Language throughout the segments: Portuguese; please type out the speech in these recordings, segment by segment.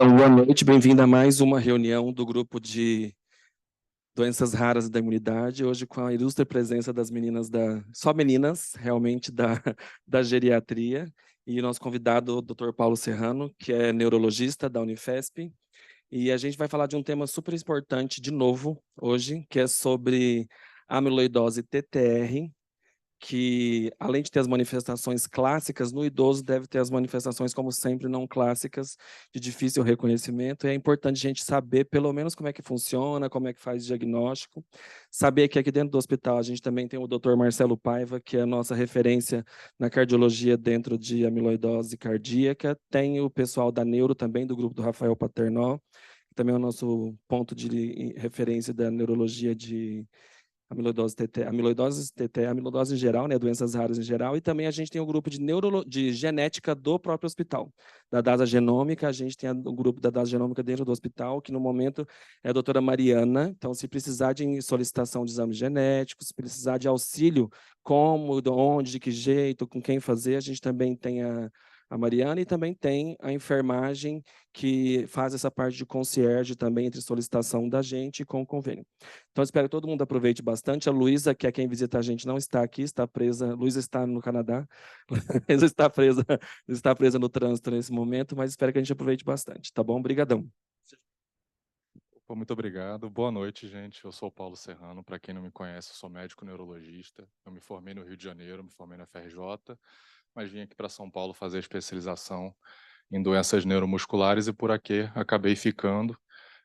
Boa noite, bem-vindo a mais uma reunião do grupo de doenças raras da imunidade, hoje com a ilustre presença das meninas só meninas, realmente, da geriatria, e nosso convidado, o Dr. Paulo Serrano, que é neurologista da Unifesp, e a gente vai falar de um tema super importante, de novo, hoje, que é sobre amiloidose TTR, que, além de ter as manifestações clássicas, no idoso deve ter as manifestações, como sempre, não clássicas, de difícil reconhecimento. E é importante a gente saber, pelo menos, como é que funciona, como é que faz diagnóstico. Saber que aqui dentro do hospital a gente também tem o Dr. Marcelo Paiva, que é a nossa referência na cardiologia dentro de amiloidose cardíaca. Tem o pessoal da Neuro também, do grupo do Rafael Paternò, que também é o nosso ponto de referência da neurologia de amiloidose TT, amiloidose em geral, né, doenças raras em geral, e também a gente tem o grupo de genética do próprio hospital. Da DASA Genômica, a gente tem o grupo da DASA Genômica dentro do hospital, que no momento é a doutora Mariana. Então, se precisar de solicitação de exames genéticos, se precisar de auxílio, como, de onde, de que jeito, com quem fazer, a gente também tem a Mariana, e também tem a enfermagem que faz essa parte de concierge também entre solicitação da gente com o convênio. Então, espero que todo mundo aproveite bastante. A Luísa, que é quem visita a gente, não está aqui, está presa. Luísa está no Canadá. Luísa está presa no trânsito nesse momento, mas espero que a gente aproveite bastante, tá bom? Obrigadão. Muito obrigado. Boa noite, gente. Eu sou o Paulo Serrano. Para quem não me conhece, eu sou médico neurologista. Eu me formei no Rio de Janeiro, me formei na FRJ, mas vim aqui para São Paulo fazer especialização em doenças neuromusculares e por aqui acabei ficando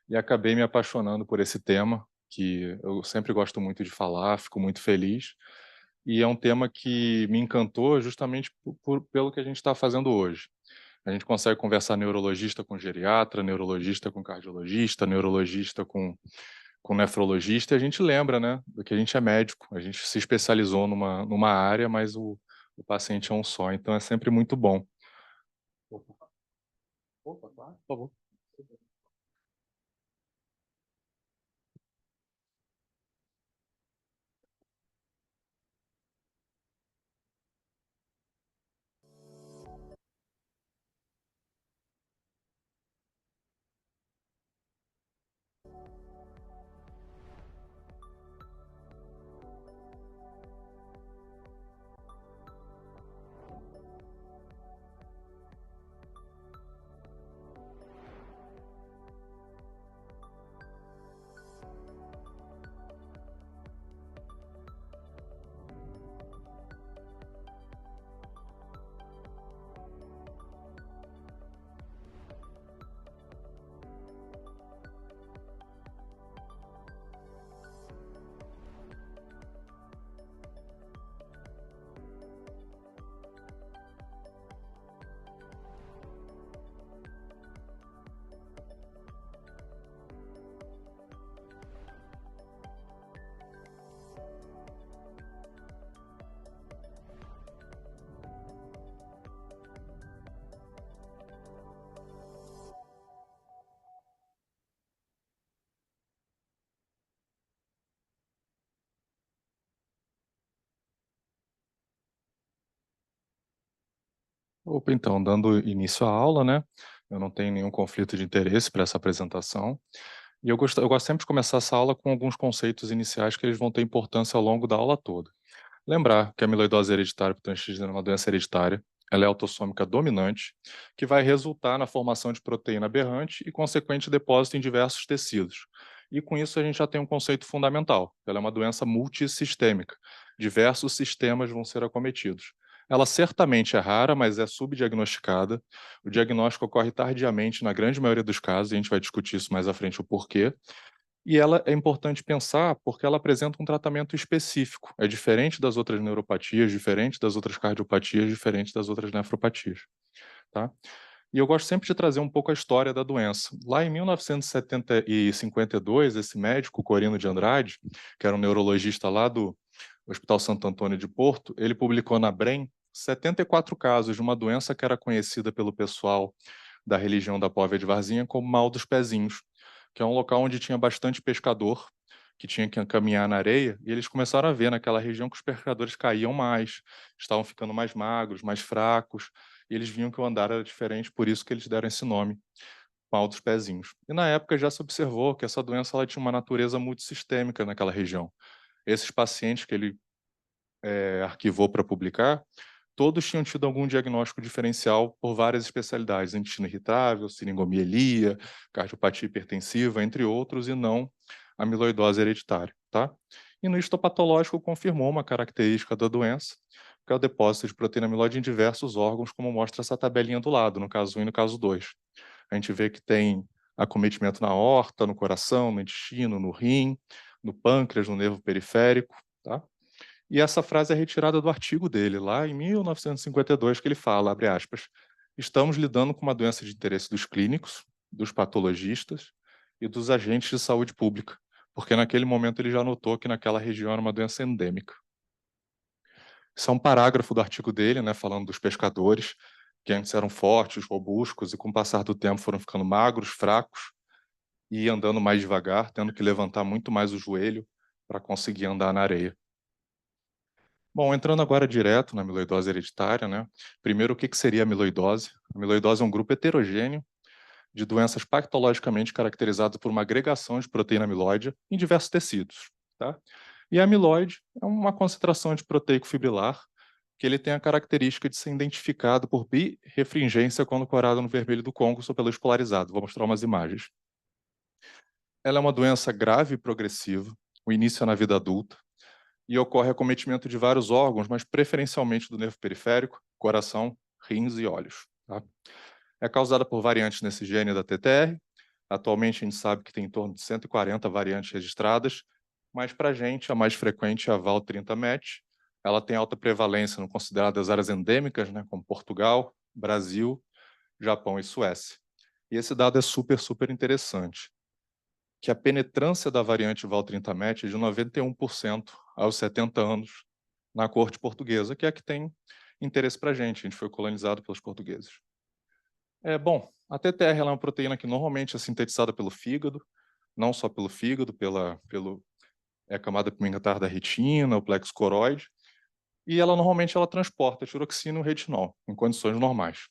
e acabei me apaixonando por esse tema, que eu sempre gosto muito de falar, fico muito feliz. E é um tema que me encantou justamente pelo que a gente está fazendo hoje. A gente consegue conversar neurologista com geriatra, neurologista com cardiologista, neurologista com nefrologista, e a gente lembra, né, do que a gente é médico, a gente se especializou numa área, mas o paciente é um só, então é sempre muito bom. Opa, claro, por favor. Opa, então, dando início à aula, né, eu não tenho nenhum conflito de interesse para essa apresentação, e eu gosto sempre de começar essa aula com alguns conceitos iniciais que eles vão ter importância ao longo da aula toda. Lembrar que a amiloidose hereditária hipotireoidismo é uma doença hereditária, ela é autossômica dominante, que vai resultar na formação de proteína aberrante e consequente depósito em diversos tecidos. E com isso a gente já tem um conceito fundamental, ela é uma doença multissistêmica, diversos sistemas vão ser acometidos. Ela certamente é rara, mas é subdiagnosticada. O diagnóstico ocorre tardiamente na grande maioria dos casos, e a gente vai discutir isso mais à frente o porquê. E ela é importante pensar porque ela apresenta um tratamento específico. É diferente das outras neuropatias, diferente das outras cardiopatias, diferente das outras nefropatias, tá? E eu gosto sempre de trazer um pouco a história da doença. Lá em 1952, esse médico, Corino de Andrade, que era um neurologista lá do Hospital Santo Antônio de Porto, ele publicou na BREM 74 casos de uma doença que era conhecida pelo pessoal da religião da Póvia de Varzimha como mal dos pezinhos, que é um local onde tinha bastante pescador, que tinha que caminhar na areia, e eles começaram a ver naquela região que os pescadores caíam mais, estavam ficando mais magros, mais fracos, e eles viam que o andar era diferente, por isso que eles deram esse nome, mal dos pezinhos. E na época já se observou que essa doença ela tinha uma natureza multissistêmica naquela região. Esses pacientes que ele arquivou para publicar, todos tinham tido algum diagnóstico diferencial por várias especialidades, intestino irritável, seringomielite, cardiopatia hipertensiva, entre outros, e não amiloidose hereditária, tá? E no histopatológico confirmou uma característica da doença, que é o depósito de proteína amiloide em diversos órgãos, como mostra essa tabelinha do lado, no caso 1 e no caso 2. A gente vê que tem acometimento na aorta, no coração, no intestino, no rim, no pâncreas, no nervo periférico, tá? E essa frase é retirada do artigo dele, lá em 1952, que ele fala, abre aspas, estamos lidando com uma doença de interesse dos clínicos, dos patologistas e dos agentes de saúde pública, porque naquele momento ele já notou que naquela região era uma doença endêmica. Isso é um parágrafo do artigo dele, né, falando dos pescadores, que antes eram fortes, robustos, e com o passar do tempo foram ficando magros, fracos, e andando mais devagar, tendo que levantar muito mais o joelho para conseguir andar na areia. Bom, entrando agora direto na amiloidose hereditária, né? Primeiro, o que seria a amiloidose? A amiloidose é um grupo heterogêneo de doenças patologicamente caracterizadas por uma agregação de proteína amiloide em diversos tecidos, tá? E a amiloide é uma concentração de proteico fibrilar que ele tem a característica de ser identificado por birefringência quando corado no vermelho do Congo ou pelo polarizado. Vou mostrar umas imagens. Ela é uma doença grave e progressiva, o início é na vida adulta, e ocorre acometimento de vários órgãos, mas preferencialmente do nervo periférico, coração, rins e olhos. Tá? É causada por variantes nesse gene da TTR. Atualmente a gente sabe que tem em torno de 140 variantes registradas, mas para a gente a mais frequente é a Val30-MET. Ela tem alta prevalência no consideradas áreas endêmicas, né, como Portugal, Brasil, Japão e Suécia. E esse dado é super interessante, que a penetrância da variante Val30-MET é de 91% aos 70 anos na corte portuguesa, que é a que tem interesse para a gente foi colonizado pelos portugueses. Bom, a TTR é uma proteína que normalmente é sintetizada pelo fígado, não só pelo fígado, é a camada pigmentar da retina, o plexo coroide, e ela transporta a tiroxina e o retinol em condições normais.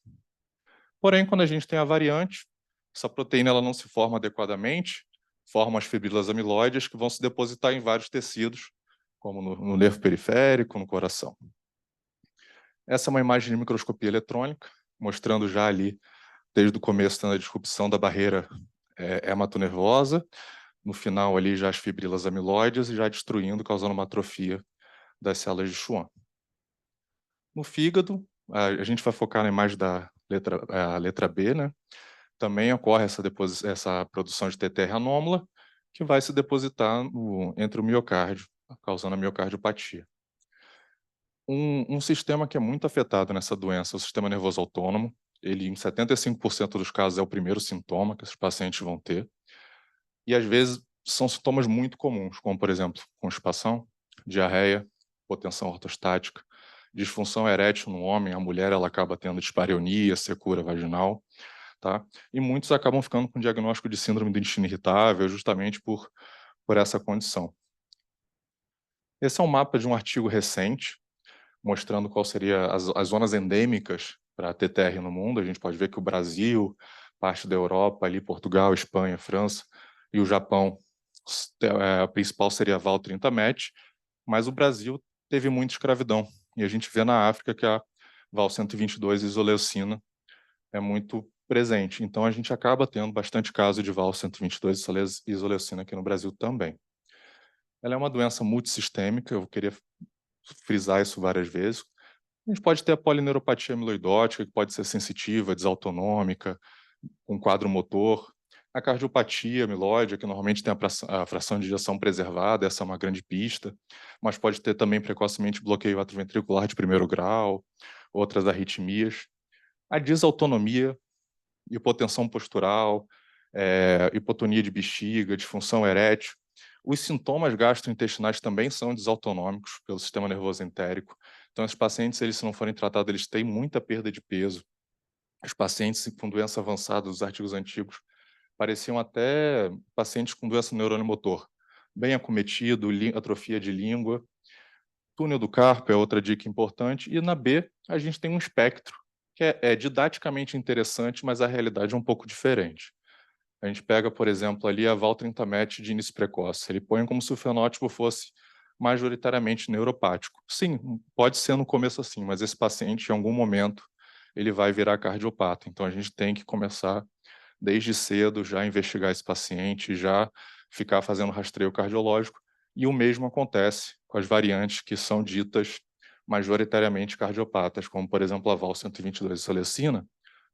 Porém, quando a gente tem a variante, essa proteína ela não se forma adequadamente, forma as fibrilas amiloides que vão se depositar em vários tecidos, como no nervo periférico, no coração. Essa é uma imagem de microscopia eletrônica, mostrando já ali, desde o começo, a disrupção da barreira hematonervosa, no final ali já as fibrilas amiloides e já destruindo, causando uma atrofia das células de Schwann. No fígado, a gente vai focar na imagem da letra B, né? Também ocorre essa produção de TTR anômala, que vai se depositar entre o miocárdio, causando a miocardiopatia. Um sistema que é muito afetado nessa doença é o sistema nervoso autônomo. Ele, em 75% dos casos, é o primeiro sintoma que esses pacientes vão ter. E, às vezes, são sintomas muito comuns, como, por exemplo, constipação, diarreia, hipotensão ortostática, disfunção erétil no homem, a mulher ela acaba tendo dispareunia, secura vaginal, tá? E muitos acabam ficando com diagnóstico de síndrome do intestino irritável justamente por essa condição. Esse é um mapa de um artigo recente, mostrando qual seria as zonas endêmicas para a TTR no mundo. A gente pode ver que o Brasil, parte da Europa, ali Portugal, Espanha, França e o Japão, a principal seria a Val30-MET, mas o Brasil teve muita escravidão. E a gente vê na África que a Val122 isoleucina é muito presente. Então a gente acaba tendo bastante caso de Val122 isoleucina aqui no Brasil também. Ela é uma doença multissistêmica, eu queria frisar isso várias vezes. A gente pode ter a polineuropatia amiloidótica, que pode ser sensitiva, desautonômica, com quadro motor. A cardiopatia amiloide, que normalmente tem a fração de ejeção preservada, essa é uma grande pista, mas pode ter também precocemente bloqueio atrioventricular de primeiro grau, outras arritmias. A desautonomia, hipotensão postural, hipotonia de bexiga, disfunção erétil. Os sintomas gastrointestinais também são desautonômicos pelo sistema nervoso entérico. Então, esses pacientes, se não forem tratados, eles têm muita perda de peso. Os pacientes com doença avançada dos artigos antigos pareciam até pacientes com doença neurônio motor, bem acometido, atrofia de língua. Túnel do carpo é outra dica importante. E na B, a gente tem um espectro, que é didaticamente interessante, mas a realidade é um pouco diferente. A gente pega, por exemplo, ali a valtrintamab de início precoce. Ele põe como se o fenótipo fosse majoritariamente neuropático. Sim, pode ser no começo assim, mas esse paciente, em algum momento, ele vai virar cardiopata. Então, a gente tem que começar desde cedo já a investigar esse paciente, já ficar fazendo rastreio cardiológico. E o mesmo acontece com as variantes que são ditas majoritariamente cardiopatas, como, por exemplo, a Val 122 isolecina.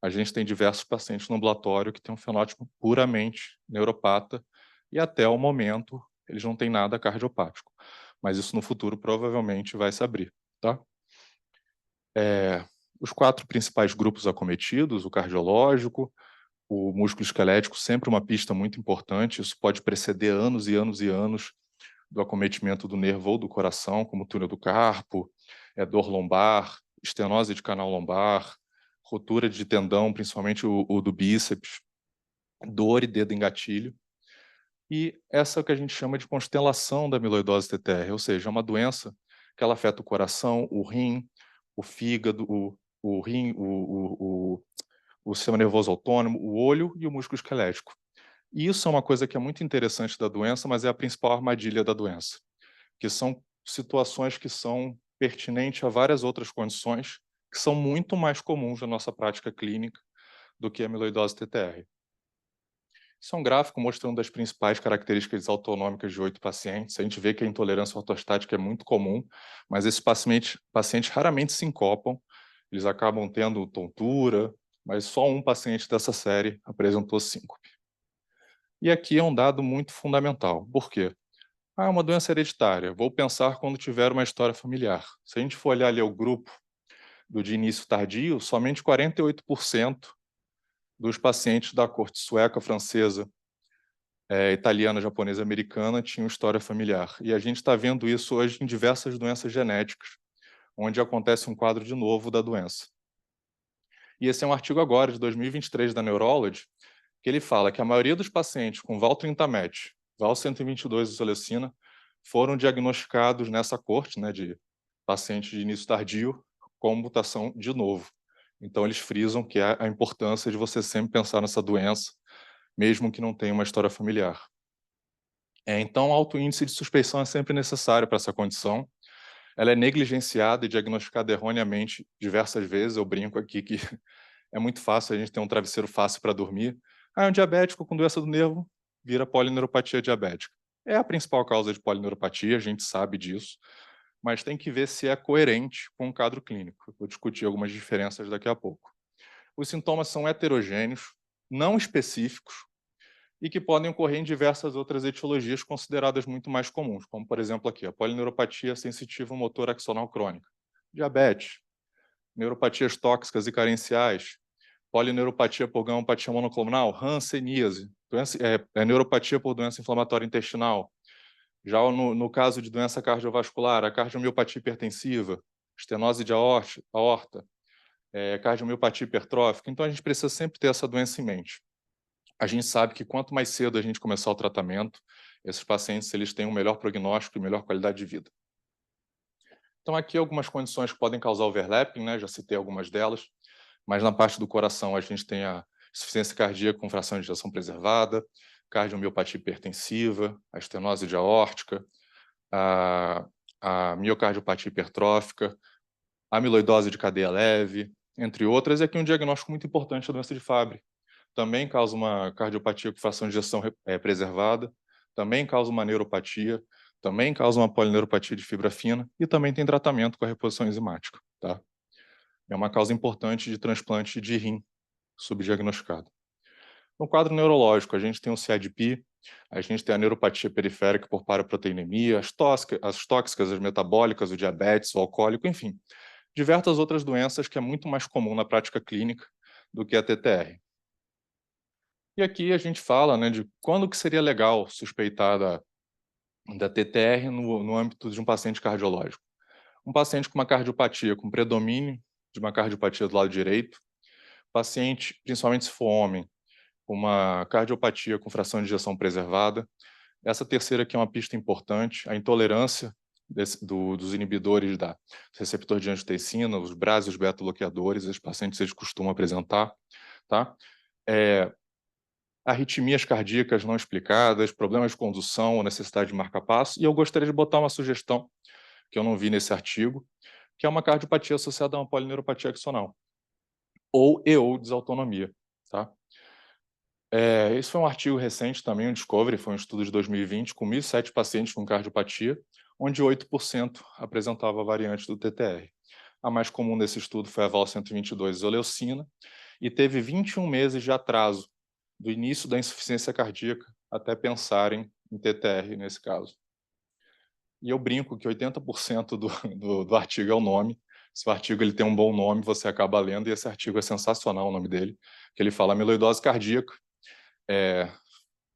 A gente tem diversos pacientes no ambulatório que têm um fenótipo puramente neuropata e até o momento eles não têm nada cardiopático. Mas isso no futuro provavelmente vai se abrir, tá? Os 4 principais grupos acometidos, o cardiológico, o músculo esquelético, sempre uma pista muito importante, isso pode preceder anos e anos e anos do acometimento do nervo ou do coração, como túnel do carpo, dor lombar, estenose de canal lombar, rotura de tendão, principalmente o do bíceps, dor e dedo em gatilho. E essa é o que a gente chama de constelação da amiloidose TTR, ou seja, é uma doença que ela afeta o coração, o rim, o fígado, o rim, o sistema nervoso autônomo, o olho e o músculo esquelético. E isso é uma coisa que é muito interessante da doença, mas é a principal armadilha da doença, que são situações que são pertinentes a várias outras condições que são muito mais comuns na nossa prática clínica do que a amiloidose TTR. Isso é um gráfico mostrando as principais características autonômicas de 8 pacientes. A gente vê que a intolerância ortostática é muito comum, mas esses pacientes raramente sincopam, eles acabam tendo tontura, mas só um paciente dessa série apresentou síncope. E aqui é um dado muito fundamental. Por quê? É uma doença hereditária. Vou pensar quando tiver uma história familiar. Se a gente for olhar ali o grupo do de início tardio, somente 48% dos pacientes da corte sueca, francesa, italiana, japonesa, americana tinham história familiar. E a gente está vendo isso hoje em diversas doenças genéticas, onde acontece um quadro de novo da doença. E esse é um artigo agora, de 2023, da Neurology, que ele fala que a maioria dos pacientes com valtrintamab, Val 122 isolecina, foram diagnosticados nessa corte, né, de pacientes de início tardio com mutação de novo. Então, eles frisam que é a importância de você sempre pensar nessa doença, mesmo que não tenha uma história familiar. Então, alto índice de suspeição é sempre necessário para essa condição. Ela é negligenciada e diagnosticada erroneamente diversas vezes. Eu brinco aqui que é muito fácil a gente ter um travesseiro fácil para dormir. Ah, é um diabético com doença do nervo, vira polineuropatia diabética. É a principal causa de polineuropatia, a gente sabe disso, mas tem que ver se é coerente com o quadro clínico. Eu vou discutir algumas diferenças daqui a pouco. Os sintomas são heterogêneos, não específicos, e que podem ocorrer em diversas outras etiologias consideradas muito mais comuns, como, por exemplo, aqui, a polineuropatia sensitiva motor axonal crônica, diabetes, neuropatias tóxicas e carenciais, polineuropatia por gamopatia monoclonal, hanseníase, neuropatia por doença inflamatória intestinal. Já no caso de doença cardiovascular, a cardiomiopatia hipertensiva, estenose de aorta, cardiomiopatia hipertrófica. Então, a gente precisa sempre ter essa doença em mente. A gente sabe que quanto mais cedo a gente começar o tratamento, esses pacientes eles têm um melhor prognóstico e melhor qualidade de vida. Então, aqui algumas condições que podem causar overlapping, né? Já citei algumas delas, mas na parte do coração a gente tem a insuficiência cardíaca com fração de ejeção preservada, cardiomiopatia hipertensiva, a estenose de aórtica, a miocardiopatia hipertrófica, a amiloidose de cadeia leve, entre outras, e aqui um diagnóstico muito importante da doença de Fabry. Também causa uma cardiopatia com fração de ejeção preservada, também causa uma neuropatia, também causa uma polineuropatia de fibra fina e também tem tratamento com a reposição enzimática, tá? É uma causa importante de transplante de rim subdiagnosticado. No quadro neurológico, a gente tem o CIDP, a gente tem a neuropatia periférica por paraproteinemia, as tóxicas, as metabólicas, o diabetes, o alcoólico, enfim, diversas outras doenças que é muito mais comum na prática clínica do que a TTR. E aqui a gente fala, né, de quando que seria legal suspeitar da TTR no âmbito de um paciente cardiológico. Um paciente com uma cardiopatia, com predomínio de uma cardiopatia do lado direito, paciente, principalmente se for homem, com uma cardiopatia com fração de ejeção preservada. Essa terceira aqui é uma pista importante, a intolerância dos inibidores da receptor de angiotensina, os BRAS e os beta-bloqueadores, esses pacientes eles costumam apresentar, tá? arritmias cardíacas não explicadas, problemas de condução ou necessidade de marca-passo. E eu gostaria de botar uma sugestão, que eu não vi nesse artigo, que é uma cardiopatia associada a uma polineuropatia axonal, ou desautonomia, tá? Esse foi um artigo recente também, um Discovery, foi um estudo de 2020, com 1.007 pacientes com cardiopatia, onde 8% apresentava a variante do TTR. A mais comum desse estudo foi a Val 122 isoleucina, e teve 21 meses de atraso do início da insuficiência cardíaca até pensarem em TTR nesse caso. E eu brinco que 80% do artigo é o nome. Se o artigo ele tem um bom nome, você acaba lendo, e esse artigo é sensacional, o nome dele, que ele fala amiloidose cardíaca,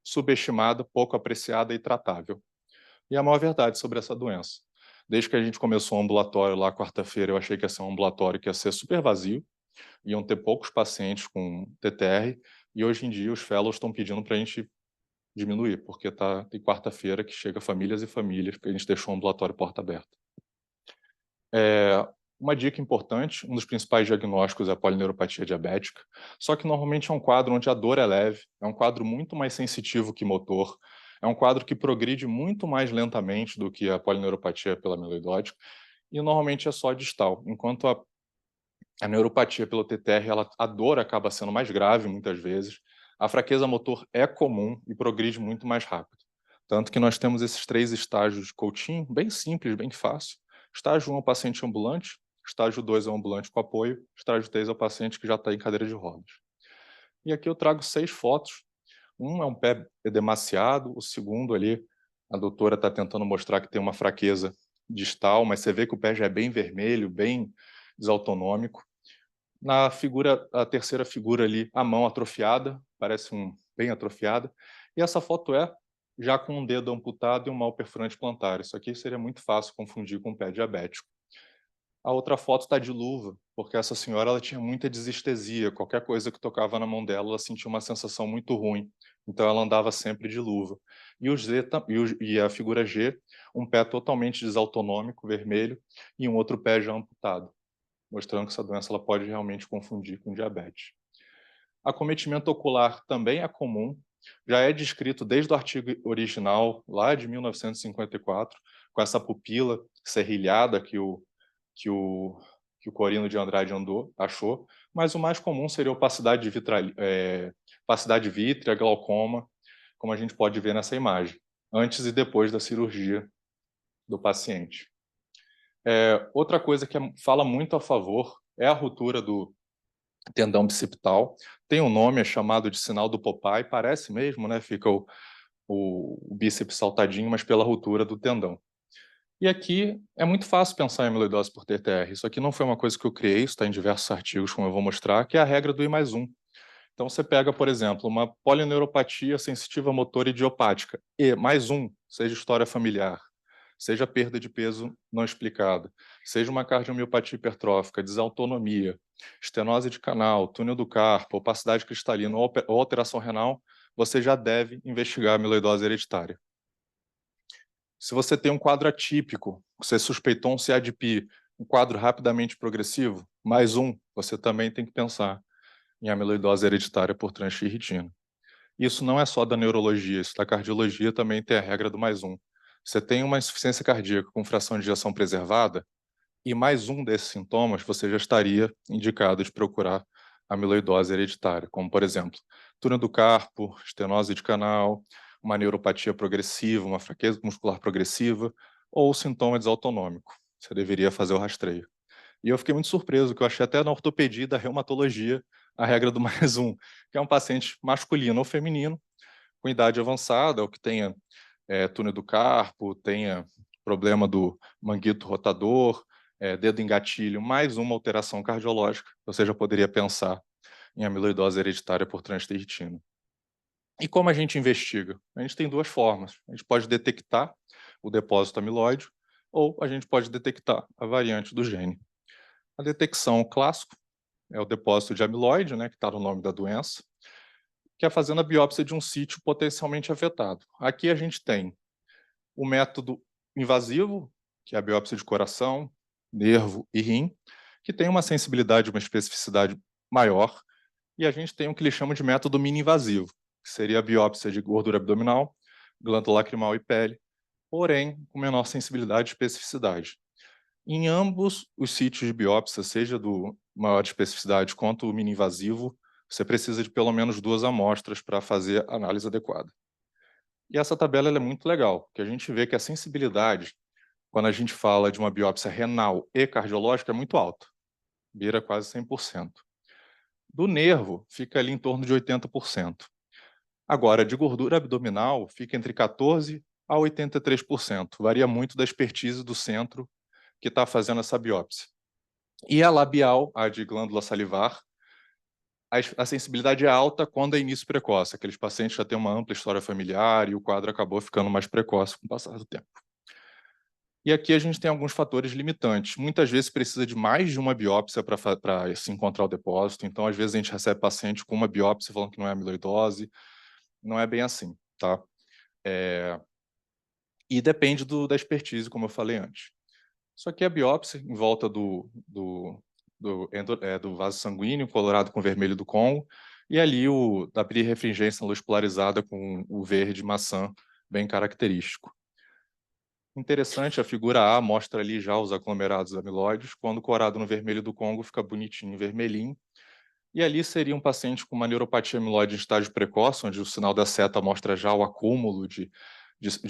subestimada, pouco apreciada e tratável. E é a maior verdade sobre essa doença. Desde que a gente começou o ambulatório lá quarta-feira, eu achei que ia ser um ambulatório que ia ser super vazio, iam ter poucos pacientes com TTR, e hoje em dia os fellows estão pedindo para a gente diminuir, porque tem quarta-feira que chega famílias e famílias, porque a gente deixou o ambulatório porta aberta. Uma dica importante, um dos principais diagnósticos é a polineuropatia diabética, só que normalmente é um quadro onde a dor é leve, é um quadro muito mais sensitivo que motor, é um quadro que progride muito mais lentamente do que a polineuropatia pela amiloidótica, e normalmente é só distal, enquanto a neuropatia pelo TTR, a dor acaba sendo mais grave muitas vezes, a fraqueza motor é comum e progride muito mais rápido. Tanto que nós temos esses 3 estágios de Coutinho, bem simples, bem fácil. Estágio 1 é o paciente ambulante, estágio 2 é o ambulante com apoio, estágio 3 é o paciente que já está em cadeira de rodas. E aqui eu trago 6 fotos. Um é um pé edemaciado, o segundo ali, a doutora está tentando mostrar que tem uma fraqueza distal, mas você vê que o pé já é bem vermelho, bem desautonômico. Na figura, a terceira figura ali, a mão atrofiada, parece bem atrofiada. E essa foto é já com um dedo amputado e um mal perfurante plantar. Isso aqui seria muito fácil confundir com um pé diabético. A outra foto está de luva, porque essa senhora ela tinha muita desestesia. Qualquer coisa que tocava na mão dela, ela sentia uma sensação muito ruim. Então ela andava sempre de luva. E a figura G, um pé totalmente desautonômico, vermelho, e um outro pé já amputado, mostrando que essa doença ela pode realmente confundir com diabetes. Acometimento ocular também é comum, já é descrito desde o artigo original, lá de 1954, com essa pupila serrilhada que o Corino de Andrade achou, mas o mais comum seria opacidade vítrea, glaucoma, como a gente pode ver nessa imagem, antes e depois da cirurgia do paciente. Outra coisa que fala muito a favor é a ruptura do tendão bicipital. Tem um nome, é chamado de sinal do Popeye, parece mesmo, né? Fica o bíceps saltadinho, mas pela ruptura do tendão. E aqui é muito fácil pensar em amiloidose por TTR. Isso aqui não foi uma coisa que eu criei, isso está em diversos artigos, como eu vou mostrar, que é a regra do I+1. Então você pega, por exemplo, uma polineuropatia sensitiva motor idiopática, e mais um, seja história familiar, seja perda de peso não explicada, seja uma cardiomiopatia hipertrófica, desautonomia, estenose de canal, túnel do carpo, opacidade cristalina ou alteração renal, você já deve investigar a amiloidose hereditária. Se você tem um quadro atípico, você suspeitou um CADP, um quadro rapidamente progressivo, mais um, você também tem que pensar em amiloidose hereditária por transferritina. Isso não é só da neurologia, isso da cardiologia também tem a regra do mais um. Você tem uma insuficiência cardíaca com fração de ejeção preservada, e mais um desses sintomas, você já estaria indicado de procurar amiloidose hereditária, como, por exemplo, túnel do carpo, estenose de canal, uma neuropatia progressiva, uma fraqueza muscular progressiva, ou sintoma desautonômico. Você deveria fazer o rastreio. E eu fiquei muito surpreso, que eu achei até na ortopedia e da reumatologia a regra do mais um, que é um paciente masculino ou feminino, com idade avançada, ou que tenha túnel do carpo, tenha problema do manguito rotador, dedo em gatilho, mais uma alteração cardiológica, você já poderia pensar em amiloidose hereditária por transtiritina. E como a gente investiga? A gente tem 2 formas. A gente pode detectar o depósito amiloide, ou a gente pode detectar a variante do gene. A detecção clássico é o depósito de amiloide, né, que está no nome da doença, que é fazendo a biópsia de um sítio potencialmente afetado. Aqui a gente tem o método invasivo, que é a biópsia de coração, nervo e rim, que tem uma sensibilidade, uma especificidade maior, e a gente tem o que eles chamam de método mini-invasivo, que seria a biópsia de gordura abdominal, glândula lacrimal e pele, porém com menor sensibilidade e especificidade. Em ambos os sítios de biópsia, seja do maior especificidade quanto o mini-invasivo, você precisa de pelo menos 2 amostras para fazer a análise adequada. E essa tabela ela é muito legal, porque a gente vê que a sensibilidade, quando a gente fala de uma biópsia renal e cardiológica, é muito alta, beira quase 100%. Do nervo, fica ali em torno de 80%. Agora, de gordura abdominal, fica entre 14% a 83%. Varia muito da expertise do centro que está fazendo essa biópsia. E a labial, a de glândula salivar, a sensibilidade é alta quando é início precoce. Aqueles pacientes já têm uma ampla história familiar e o quadro acabou ficando mais precoce com o passar do tempo. E aqui a gente tem alguns fatores limitantes. Muitas vezes precisa de mais de uma biópsia para se encontrar o depósito. Então, às vezes, a gente recebe paciente com uma biópsia falando que não é amiloidose. Não é bem assim, tá? E depende da expertise, como eu falei antes. Só que a biópsia em volta do vaso sanguíneo, colorado com vermelho do Congo, e ali da birefringência luz polarizada com o verde maçã, bem característico. Interessante, a figura A mostra ali já os aglomerados amiloides, quando corado no vermelho do Congo fica bonitinho, vermelhinho. E ali seria um paciente com uma neuropatia amiloide em estágio precoce, onde o sinal da seta mostra já o acúmulo de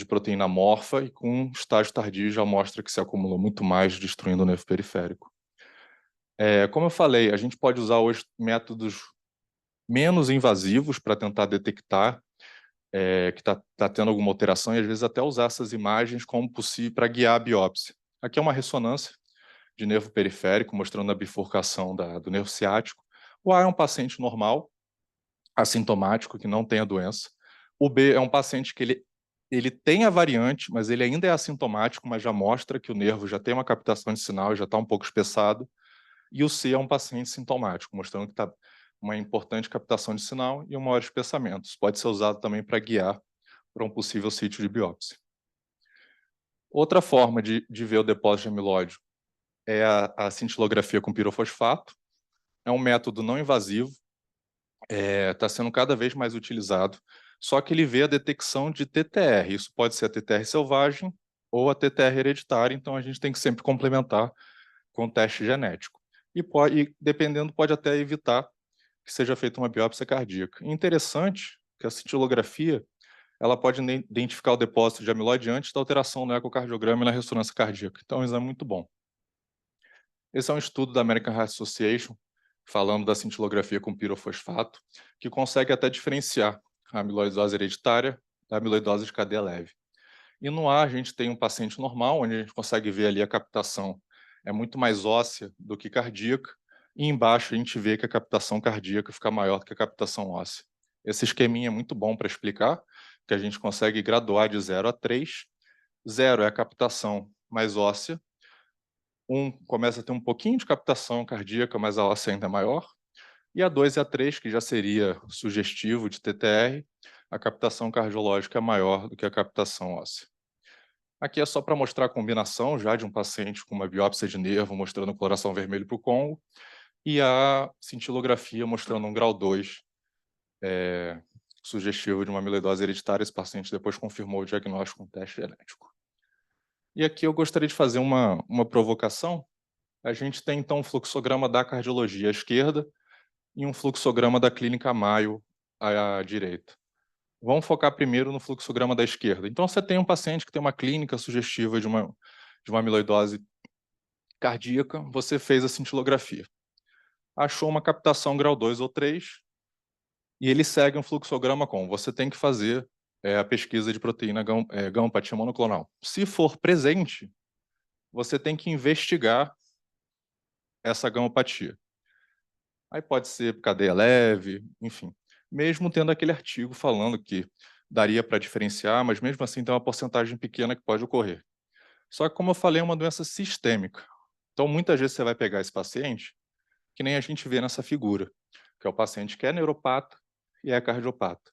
proteína morfa, e com um estágio tardio já mostra que se acumulou muito mais, destruindo o nervo periférico. Como eu falei, a gente pode usar hoje métodos menos invasivos para tentar detectar que está tendo alguma alteração, e às vezes até usar essas imagens como possível para guiar a biópsia. Aqui é uma ressonância de nervo periférico, mostrando a bifurcação do nervo ciático. O A é um paciente normal, assintomático, que não tem a doença. O B é um paciente que ele tem a variante, mas ele ainda é assintomático, mas já mostra que o nervo já tem uma captação de sinal e já está um pouco espessado. E o C é um paciente sintomático, mostrando que está uma importante captação de sinal e um maior espessamento. Isso pode ser usado também para guiar para um possível sítio de biópsia. Outra forma de ver o depósito de amiloide é a cintilografia com pirofosfato. É um método não invasivo, está sendo cada vez mais utilizado, só que ele vê a detecção de TTR. Isso pode ser a TTR selvagem ou a TTR hereditária, então a gente tem que sempre complementar com teste genético. E dependendo, pode até evitar que seja feita uma biópsia cardíaca. Interessante que a cintilografia ela pode identificar o depósito de amiloide antes da alteração no ecocardiograma e na ressonância cardíaca. Então, é um exame muito bom. Esse é um estudo da American Heart Association, falando da cintilografia com pirofosfato, que consegue até diferenciar a amiloidose hereditária da amiloidose de cadeia leve. E no A, a gente tem um paciente normal, onde a gente consegue ver ali a captação é muito mais óssea do que cardíaca, e embaixo a gente vê que a captação cardíaca fica maior do que a captação óssea. Esse esqueminha é muito bom para explicar, que a gente consegue graduar de 0 a 3. 0 é a captação mais óssea, 1 começa a ter um pouquinho de captação cardíaca, mas a óssea ainda é maior, e a 2 e a 3, que já seria sugestivo de TTR, a captação cardiológica é maior do que a captação óssea. Aqui é só para mostrar a combinação já de um paciente com uma biópsia de nervo, mostrando o coração vermelho para o Congo, e a cintilografia mostrando um grau 2, sugestivo de uma amiloidose hereditária. Esse paciente depois confirmou o diagnóstico com teste genético. E aqui eu gostaria de fazer uma provocação. A gente tem, então, um fluxograma da cardiologia à esquerda e um fluxograma da clínica Mayo à direita. Vamos focar primeiro no fluxograma da esquerda. Então, você tem um paciente que tem uma clínica sugestiva de uma amiloidose cardíaca, você fez a cintilografia. Achou uma captação grau 2 ou 3, e ele segue um fluxograma com: você tem que fazer a pesquisa de proteína gama-patia monoclonal. Se for presente, você tem que investigar essa gamopatia. Aí pode ser cadeia leve, enfim. Mesmo tendo aquele artigo falando que daria para diferenciar, mas mesmo assim tem uma porcentagem pequena que pode ocorrer. Só que, como eu falei, é uma doença sistêmica. Então, muitas vezes você vai pegar esse paciente, que nem a gente vê nessa figura, que é o paciente que é neuropata e é cardiopata.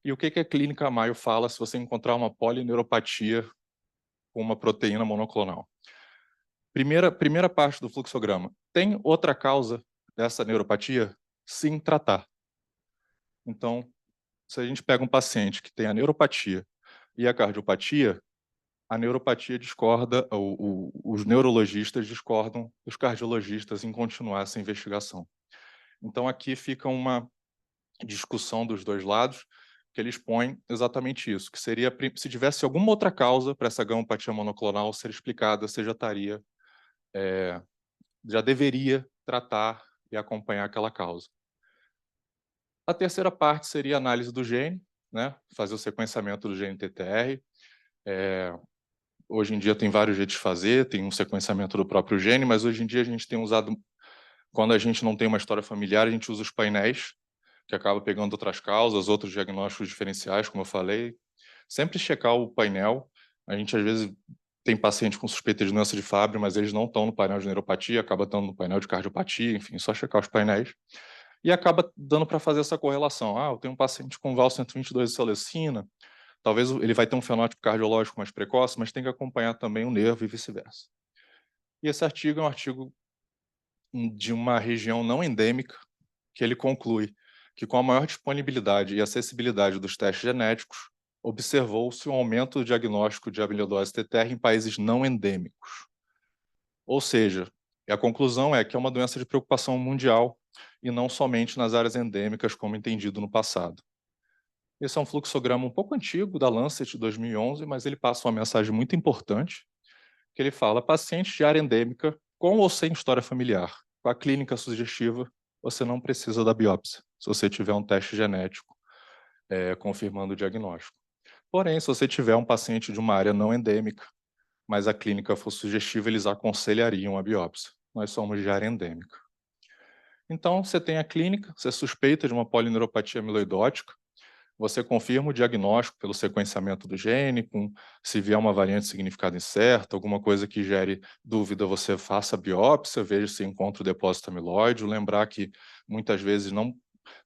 E o que a clínica Mayo fala se você encontrar uma polineuropatia com uma proteína monoclonal? Primeira parte do fluxograma. Tem outra causa dessa neuropatia? Sim, tratar. Então, Se a gente pega um paciente que tem a neuropatia e a cardiopatia, a neuropatia discorda, os neurologistas discordam dos cardiologistas em continuar essa investigação. Então, aqui fica uma discussão dos dois lados, que eles põem exatamente isso, que seria, se tivesse alguma outra causa para essa gamopatia monoclonal ser explicada, você já estaria, já deveria tratar e acompanhar aquela causa. A terceira parte seria a análise do gene, né? Fazer o sequenciamento do gene TTR. Hoje em dia tem vários jeitos de fazer, tem um sequenciamento do próprio gene, mas hoje em dia a gente tem usado, quando a gente não tem uma história familiar, a gente usa os painéis, que acaba pegando outras causas, outros diagnósticos diferenciais, como eu falei. Sempre checar o painel. A gente, às vezes, tem paciente com suspeita de doença de Fabry, mas eles não estão no painel de neuropatia, acaba estando no painel de cardiopatia, enfim, só checar os painéis. E acaba dando para fazer essa correlação. Eu tenho um paciente com VAL 122 de salicina, talvez ele vai ter um fenótipo cardiológico mais precoce, mas tem que acompanhar também o nervo e vice-versa. E esse artigo é um artigo de uma região não endêmica, que ele conclui que, com a maior disponibilidade e acessibilidade dos testes genéticos, observou-se um aumento do diagnóstico de amiloidose TTR em países não endêmicos. Ou seja, a conclusão é que é uma doença de preocupação mundial e não somente nas áreas endêmicas, como entendido no passado. Esse é um fluxograma um pouco antigo, da Lancet de 2011, mas ele passa uma mensagem muito importante, que ele fala: pacientes de área endêmica, com ou sem história familiar, com a clínica sugestiva, você não precisa da biópsia, se você tiver um teste genético confirmando o diagnóstico. Porém, se você tiver um paciente de uma área não endêmica, mas a clínica for sugestiva, eles aconselhariam a biópsia. Nós somos de área endêmica. Então, você tem a clínica, você suspeita de uma polineuropatia amiloidótica, você confirma o diagnóstico pelo sequenciamento do gene, se vier uma variante de significado incerto, alguma coisa que gere dúvida, você faça a biópsia, veja se encontra o depósito amiloide. Lembrar que muitas vezes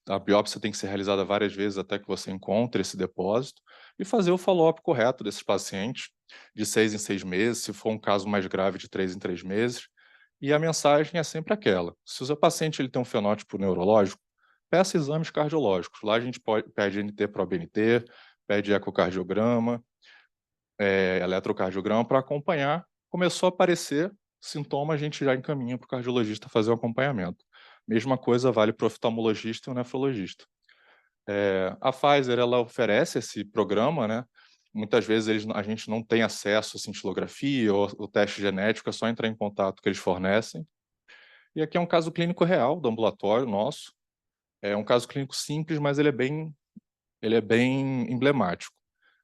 a biópsia tem que ser realizada várias vezes até que você encontre esse depósito, e fazer o follow-up correto desses pacientes, de 6 em 6 meses, se for um caso mais grave, de 3 em 3 meses. E a mensagem é sempre aquela: se o seu paciente ele tem um fenótipo neurológico, peça exames cardiológicos. Lá a gente pede NT-proBNP, pede ecocardiograma, eletrocardiograma para acompanhar. Começou a aparecer sintoma, a gente já encaminha para o cardiologista fazer o acompanhamento. Mesma coisa vale para o oftalmologista e o nefrologista. A Pfizer, ela oferece esse programa, né? Muitas vezes a gente não tem acesso à cintilografia ou o teste genético, é só entrar em contato que eles fornecem. E aqui é um caso clínico real do ambulatório nosso. É um caso clínico simples, mas ele é bem emblemático,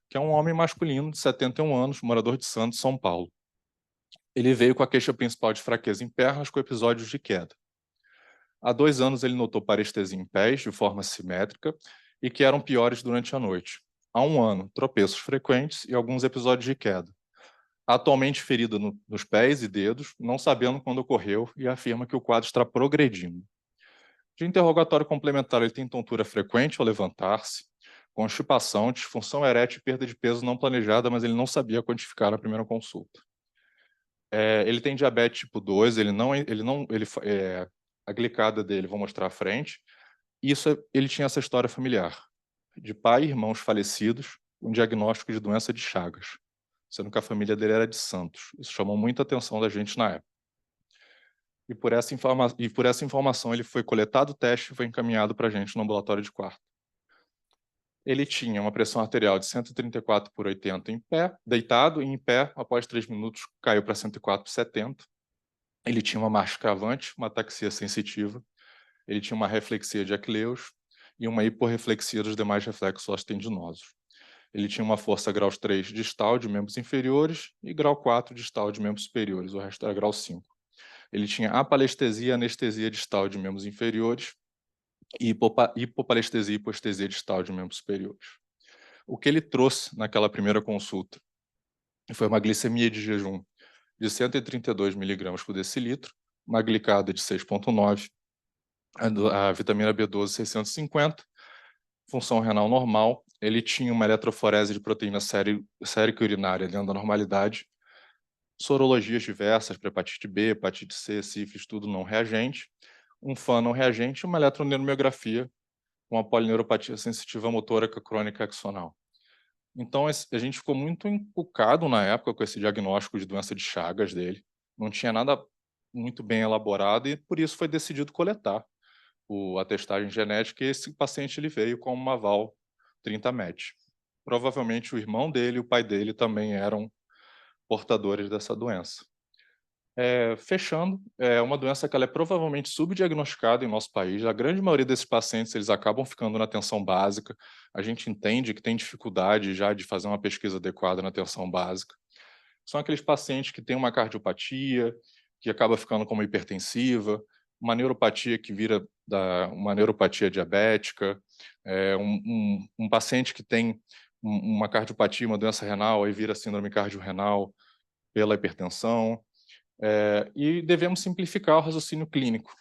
que é um homem masculino de 71 anos, morador de Santos, São Paulo. Ele veio com a queixa principal de fraqueza em pernas com episódios de queda. Há 2 anos ele notou parestesia em pés de forma simétrica e que eram piores durante a noite. Há 1 ano, tropeços frequentes e alguns episódios de queda. Atualmente ferido nos pés e dedos, não sabendo quando ocorreu, e afirma que o quadro está progredindo. De interrogatório complementar, ele tem tontura frequente ao levantar-se, constipação, disfunção erétil e perda de peso não planejada, mas ele não sabia quantificar na primeira consulta. Ele tem diabetes tipo 2, a glicada dele, vou mostrar à frente. Ele tinha essa história familiar, de pai e irmãos falecidos, um diagnóstico de doença de Chagas, sendo que a família dele era de Santos. Isso chamou muita atenção da gente na época. E por essa informação ele foi coletado o teste e foi encaminhado para a gente no ambulatório de Quarto. Ele tinha uma pressão arterial de 134/80 em pé, deitado, e em pé, após 3 minutos, caiu para 104/70. Ele tinha uma marcha cravante, uma ataxia sensitiva, ele tinha uma reflexia de Achilles e uma hiporreflexia dos demais reflexos ostendinosos. Ele tinha uma força grau 3 distal de membros inferiores e grau 4 distal de membros superiores, o resto era grau 5. Ele tinha apalestesia e anestesia distal de membros inferiores e hipopalestesia e hipoestesia distal de membros superiores. O que ele trouxe naquela primeira consulta foi uma glicemia de jejum de 132 miligramas por decilitro, uma glicada de 6,9, a vitamina B12 650, função renal normal. Ele tinha uma eletroforese de proteína sérica urinária dentro da normalidade, sorologias diversas para hepatite B, hepatite C, sífilis, tudo não reagente, um FAN não reagente e uma eletroneuramiografia com a polineuropatia sensitiva motora crônica axonal. Então, a gente ficou muito encucado na época com esse diagnóstico de doença de Chagas dele. Não tinha nada muito bem elaborado e, por isso, foi decidido coletar a testagem genética e esse paciente ele veio com uma VAL 30-MET. Provavelmente o irmão dele e o pai dele também eram portadores dessa doença. Fechando, é uma doença que ela é provavelmente subdiagnosticada em nosso país. A grande maioria desses pacientes eles acabam ficando na atenção básica. A gente entende que tem dificuldade já de fazer uma pesquisa adequada na atenção básica. São aqueles pacientes que têm uma cardiopatia, que acaba ficando como hipertensiva, uma neuropatia que vira uma neuropatia diabética, um paciente que tem uma cardiopatia, uma doença renal, aí vira síndrome cardiorrenal pela hipertensão. E devemos simplificar o raciocínio clínico,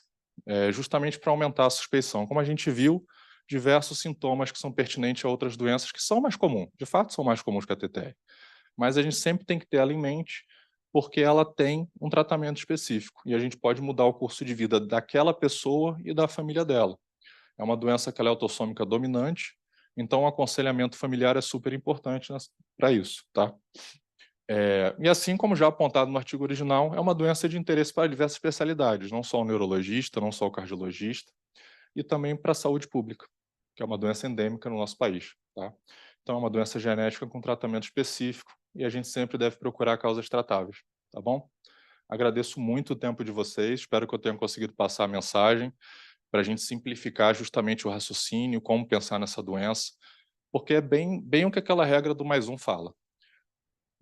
justamente para aumentar a suspeição. Como a gente viu, diversos sintomas que são pertinentes a outras doenças que são mais comuns, de fato são mais comuns que a TTR. Mas a gente sempre tem que ter ela em mente, porque ela tem um tratamento específico e a gente pode mudar o curso de vida daquela pessoa e da família dela. É uma doença que ela é autossômica dominante, então o aconselhamento familiar é super importante para isso, tá? E assim como já apontado no artigo original, é uma doença de interesse para diversas especialidades, não só o neurologista, não só o cardiologista, e também para a saúde pública, que é uma doença endêmica no nosso país, tá? Então é uma doença genética com tratamento específico e a gente sempre deve procurar causas tratáveis, tá bom? Agradeço muito o tempo de vocês, espero que eu tenha conseguido passar a mensagem para a gente simplificar justamente o raciocínio, como pensar nessa doença, porque é bem o que aquela regra do mais um fala.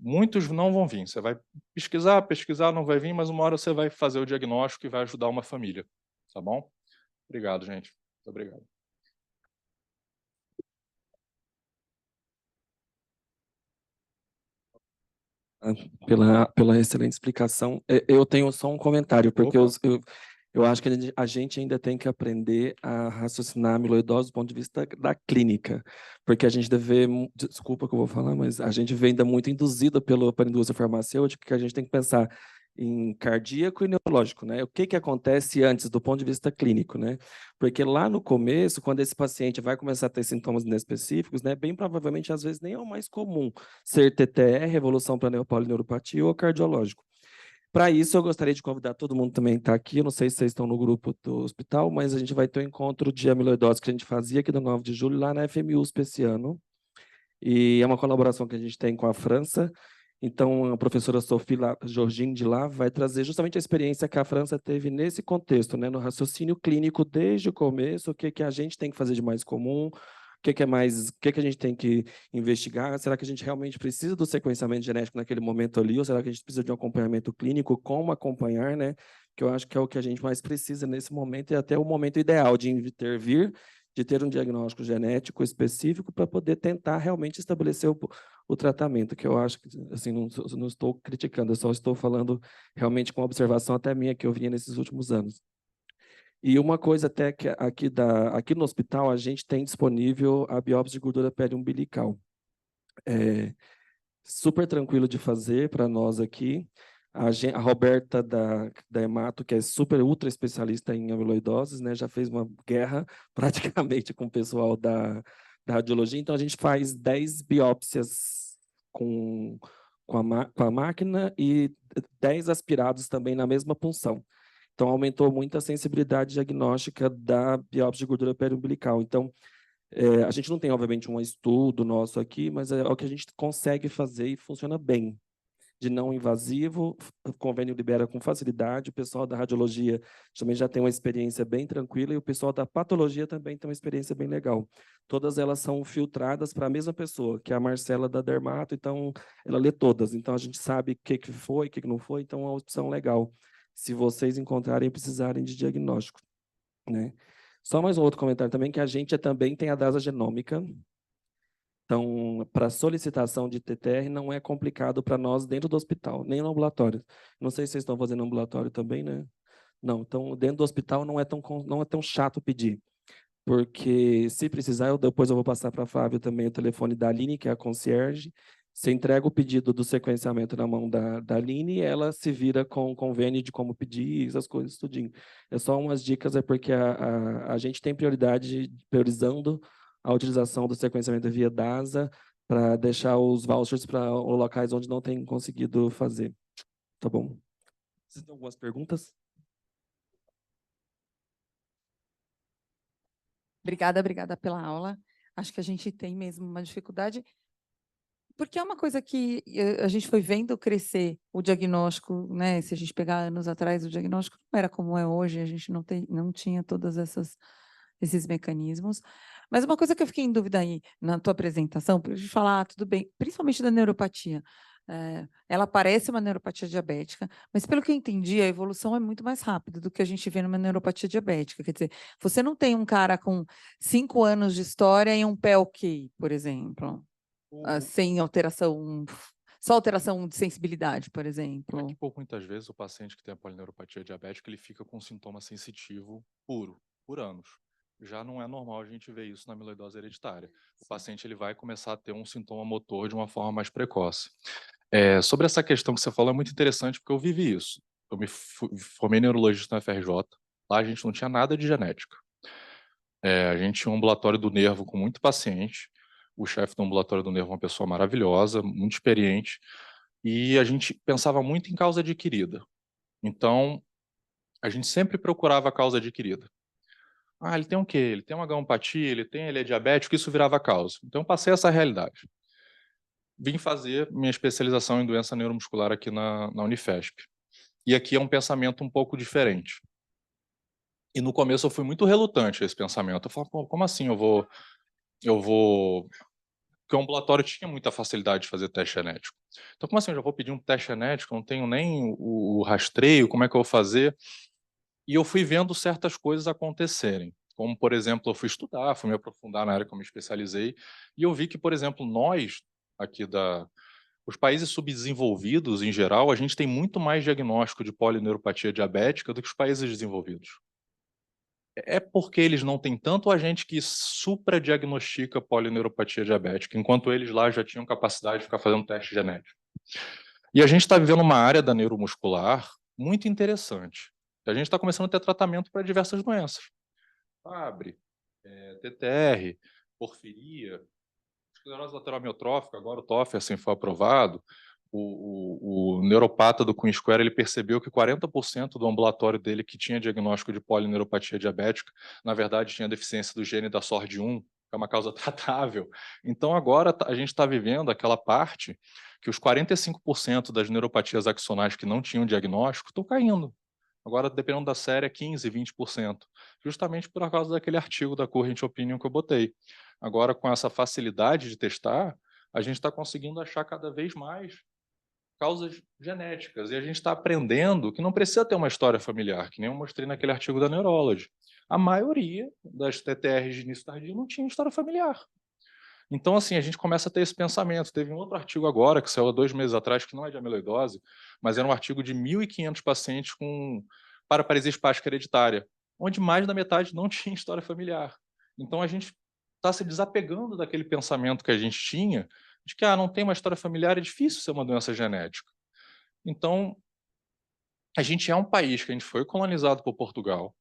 Muitos não vão vir. Você vai pesquisar, não vai vir, mas uma hora você vai fazer o diagnóstico e vai ajudar uma família. Tá bom? Obrigado, gente. Muito obrigado. Pela excelente explicação. Eu tenho só um comentário, porque Opa. eu acho que a gente ainda tem que aprender a raciocinar a amiloidose do ponto de vista da clínica, porque a gente deve, desculpa que eu vou falar, mas a gente vem ainda muito induzido pela indústria farmacêutica, que a gente tem que pensar em cardíaco e neurológico, né? O que acontece antes do ponto de vista clínico, né? Porque lá no começo, quando esse paciente vai começar a ter sintomas inespecíficos, né, bem provavelmente às vezes nem é o mais comum ser TTR, evolução para polineuropatia ou cardiológico. Para isso, eu gostaria de convidar todo mundo também que está aqui. Eu não sei se vocês estão no grupo do hospital, mas a gente vai ter um encontro de amiloidose que a gente fazia aqui no 9 de julho, lá na FMUSP esse ano. E é uma colaboração que a gente tem com a França. Então, a professora Sophie Jorginho de lá vai trazer justamente a experiência que a França teve nesse contexto, né, no raciocínio clínico desde o começo, o que a gente tem que fazer de mais comum, o que é mais, o que a gente tem que investigar, será que a gente realmente precisa do sequenciamento genético naquele momento ali, ou será que a gente precisa de um acompanhamento clínico, como acompanhar, né, que eu acho que é o que a gente mais precisa nesse momento e até o momento ideal de intervir, de ter um diagnóstico genético específico para poder tentar realmente estabelecer o tratamento, que eu acho que, assim, não estou criticando, eu só estou falando realmente com observação até minha que eu vinha nesses últimos anos. E uma coisa até que aqui no hospital a gente tem disponível a biópsia de gordura periumbilical. É super tranquilo de fazer para nós aqui. A Roberta da Hemato, que é super ultra especialista em amiloidoses, né, já fez uma guerra praticamente com o pessoal da radiologia. Então, a gente faz 10 biópsias com a máquina e 10 aspirados também na mesma punção. Então, aumentou muito a sensibilidade diagnóstica da biópsia de gordura periumbilical. Então, a gente não tem, obviamente, um estudo nosso aqui, mas é o que a gente consegue fazer e funciona bem. De não invasivo, o convênio libera com facilidade, o pessoal da radiologia também já tem uma experiência bem tranquila e o pessoal da patologia também tem uma experiência bem legal. Todas elas são filtradas para a mesma pessoa, que é a Marcela da Dermato, então ela lê todas, então a gente sabe o que foi, o que não foi, então é uma opção legal, se vocês encontrarem e precisarem de diagnóstico, né? Só mais um outro comentário também, que a gente também tem a DASA genômica. Então, para solicitação de TTR não é complicado para nós dentro do hospital, nem no ambulatório. Não sei se vocês estão fazendo ambulatório também, né? Não, então dentro do hospital não é tão chato pedir. Porque se precisar, depois eu vou passar para a Flávia também o telefone da Aline, que é a concierge, Você entrega o pedido do sequenciamento na mão da Aline e ela se vira com o convênio de como pedir, essas coisas, tudinho. É só umas dicas, é porque a gente tem priorizando a utilização do sequenciamento via DASA para deixar os vouchers para locais onde não tem conseguido fazer. Tá bom? Vocês têm algumas perguntas? Obrigada pela aula. Acho que a gente tem mesmo uma dificuldade, porque é uma coisa que a gente foi vendo crescer o diagnóstico, né? Se a gente pegar anos atrás, o diagnóstico não era como é hoje, a gente não tinha todas esses mecanismos. Mas uma coisa que eu fiquei em dúvida aí na tua apresentação, para a gente falar, tudo bem, principalmente da neuropatia. Ela parece uma neuropatia diabética, mas pelo que eu entendi, a evolução é muito mais rápida do que a gente vê numa neuropatia diabética. Quer dizer, você não tem um cara com 5 anos de história e um pé ok, por exemplo, sem alteração, só alteração de sensibilidade, por exemplo. É que, muitas vezes, o paciente que tem a polineuropatia diabética, ele fica com um sintoma sensitivo puro, por anos. Já não é normal a gente ver isso na amiloidose hereditária. O paciente ele vai começar a ter um sintoma motor de uma forma mais precoce. Sobre essa questão que você falou, é muito interessante, porque eu vivi isso. Eu me formei neurologista na FRJ, lá a gente não tinha nada de genética. A gente tinha um ambulatório do nervo com muito paciente, o chefe do ambulatório do nervo é uma pessoa maravilhosa, muito experiente, e a gente pensava muito em causa adquirida. Então, a gente sempre procurava a causa adquirida. Ele tem o quê? Ele tem uma gamopatia, ele é diabético, isso virava causa. Então, eu passei essa realidade. Vim fazer minha especialização em doença neuromuscular aqui na Unifesp. E aqui é um pensamento um pouco diferente. E no começo eu fui muito relutante a esse pensamento. Eu falei, como assim eu vou... Porque o ambulatório tinha muita facilidade de fazer teste genético. Então, como assim eu já vou pedir um teste genético? Eu não tenho nem o rastreio, como é que eu vou fazer? E eu fui vendo certas coisas acontecerem. Como, por exemplo, eu fui estudar, fui me aprofundar na área que eu me especializei, e eu vi que, por exemplo, nós, aqui os países subdesenvolvidos, em geral, a gente tem muito mais diagnóstico de polineuropatia diabética do que os países desenvolvidos. É porque eles não têm tanto agente que supradiagnostica polineuropatia diabética, enquanto eles lá já tinham capacidade de ficar fazendo teste genético. E a gente está vivendo uma área da neuromuscular muito interessante. A gente está começando a ter tratamento para diversas doenças. Fabry, TTR, porfiria, esclerose lateral amiotrófica, agora o Tofersen foi aprovado. O neuropata do Queen Square, ele percebeu que 40% do ambulatório dele que tinha diagnóstico de polineuropatia diabética, na verdade tinha deficiência do gene da SORD1, que é uma causa tratável. Então agora a gente está vivendo aquela parte que os 45% das neuropatias axonais que não tinham diagnóstico estão caindo. Agora, dependendo da série, é 15%, 20%, justamente por causa daquele artigo da Current Opinion que eu botei. Agora, com essa facilidade de testar, a gente está conseguindo achar cada vez mais causas genéticas, e a gente está aprendendo que não precisa ter uma história familiar, que nem eu mostrei naquele artigo da Neurology. A maioria das TTRs de início tardio não tinha história familiar. Então, assim, a gente começa a ter esse pensamento. Teve um outro artigo agora, que saiu há 2 meses atrás, que não é de amiloidose, mas era um artigo de 1.500 pacientes com paraparesia espástica hereditária, onde mais da metade não tinha história familiar. Então, a gente está se desapegando daquele pensamento que a gente tinha, de que não tem uma história familiar, é difícil ser uma doença genética. Então, a gente é um país que a gente foi colonizado por Portugal,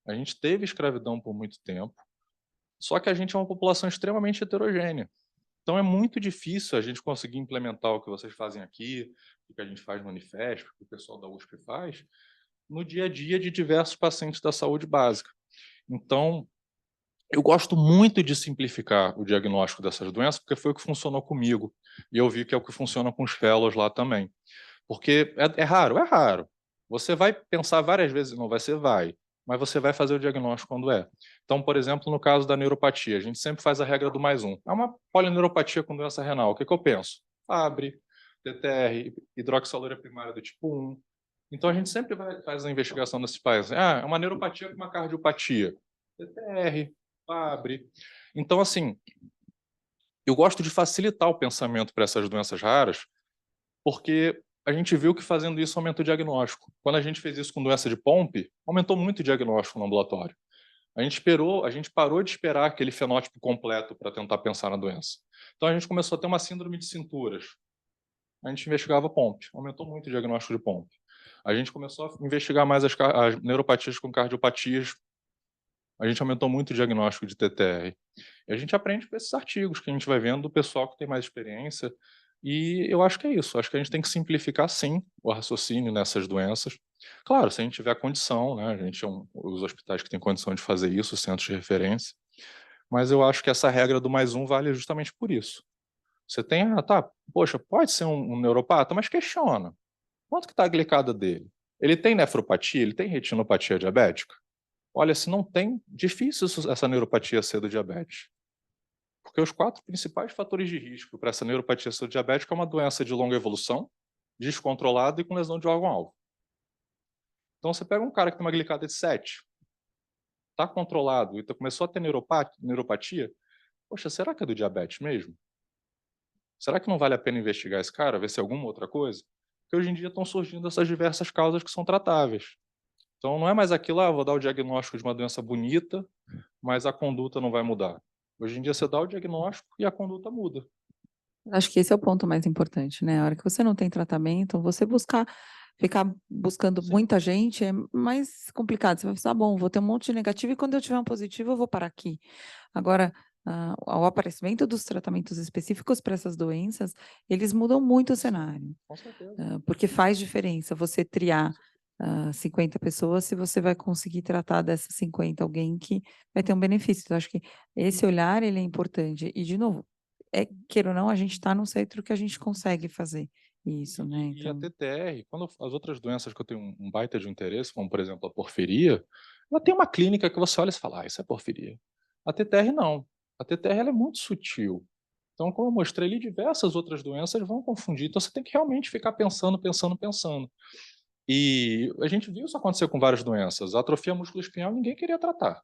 a gente teve escravidão por muito tempo, só que a gente é uma população extremamente heterogênea. Então é muito difícil a gente conseguir implementar o que vocês fazem aqui, o que a gente faz no Unifesp, o que o pessoal da USP faz, no dia a dia de diversos pacientes da saúde básica. Então, eu gosto muito de simplificar o diagnóstico dessas doenças, porque foi o que funcionou comigo. E eu vi que é o que funciona com os fellows lá também. Porque é raro, é raro. Você vai pensar várias vezes, não vai ser, vai, mas você vai fazer o diagnóstico quando é. Então, por exemplo, no caso da neuropatia, a gente sempre faz a regra do +1. É uma polineuropatia com doença renal. O que eu penso? Fabry, TTR, hidroxaluria primária do tipo 1. Então, a gente sempre faz a investigação desses países. É uma neuropatia com uma cardiopatia. TTR, Fabry. Então, assim, eu gosto de facilitar o pensamento para essas doenças raras, porque a gente viu que fazendo isso aumenta o diagnóstico. Quando a gente fez isso com doença de Pompe, aumentou muito o diagnóstico no ambulatório. A gente parou de esperar aquele fenótipo completo para tentar pensar na doença. Então a gente começou a ter uma síndrome de cinturas. A gente investigava POMP, aumentou muito o diagnóstico de POMP. A gente começou a investigar mais as neuropatias com cardiopatias, a gente aumentou muito o diagnóstico de TTR. E a gente aprende com esses artigos que a gente vai vendo do pessoal que tem mais experiência, e eu acho que é isso, acho que a gente tem que simplificar sim o raciocínio nessas doenças. Claro, se a gente tiver condição, né, a gente os hospitais que têm condição de fazer isso, os centros de referência, mas eu acho que essa regra do +1 vale justamente por isso. Você tem, poxa, pode ser um neuropata, mas questiona. Quanto que está a glicada dele? Ele tem nefropatia? Ele tem retinopatia diabética? Olha, se não tem, difícil essa neuropatia ser do diabetes. Porque os 4 principais fatores de risco para essa neuropatia ser do diabética é uma doença de longa evolução, descontrolada e com lesão de órgão-alvo. Então você pega um cara que tem uma glicada de 7, está controlado e começou a ter neuropatia, poxa, será que é do diabetes mesmo? Será que não vale a pena investigar esse cara, ver se é alguma outra coisa? Porque hoje em dia estão surgindo essas diversas causas que são tratáveis. Então não é mais aquilo, vou dar o diagnóstico de uma doença bonita, mas a conduta não vai mudar. Hoje em dia você dá o diagnóstico e a conduta muda. Acho que esse é o ponto mais importante, né? A hora que você não tem tratamento, você ficar buscando Sim. muita gente é mais complicado. Você vai pensar, bom, vou ter um monte de negativo e quando eu tiver um positivo, eu vou parar aqui. Agora, o aparecimento dos tratamentos específicos para essas doenças, eles mudam muito o cenário, Com certeza. porque faz diferença você triar 50 pessoas se você vai conseguir tratar dessas 50 alguém que vai ter um benefício. Então, acho que esse olhar, ele é importante. E, de novo, queira ou não, a gente está num centro que a gente consegue fazer isso, né? E a Então, TTR, quando as outras doenças que eu tenho um baita de interesse, como por exemplo a porfiria, ela tem uma clínica que você olha e fala, isso é porfiria. A TTR não. A TTR ela é muito sutil. Então, como eu mostrei ali, diversas outras doenças vão confundir. Então, você tem que realmente ficar pensando. E a gente viu isso acontecer com várias doenças. A atrofia músculo-espinhal ninguém queria tratar.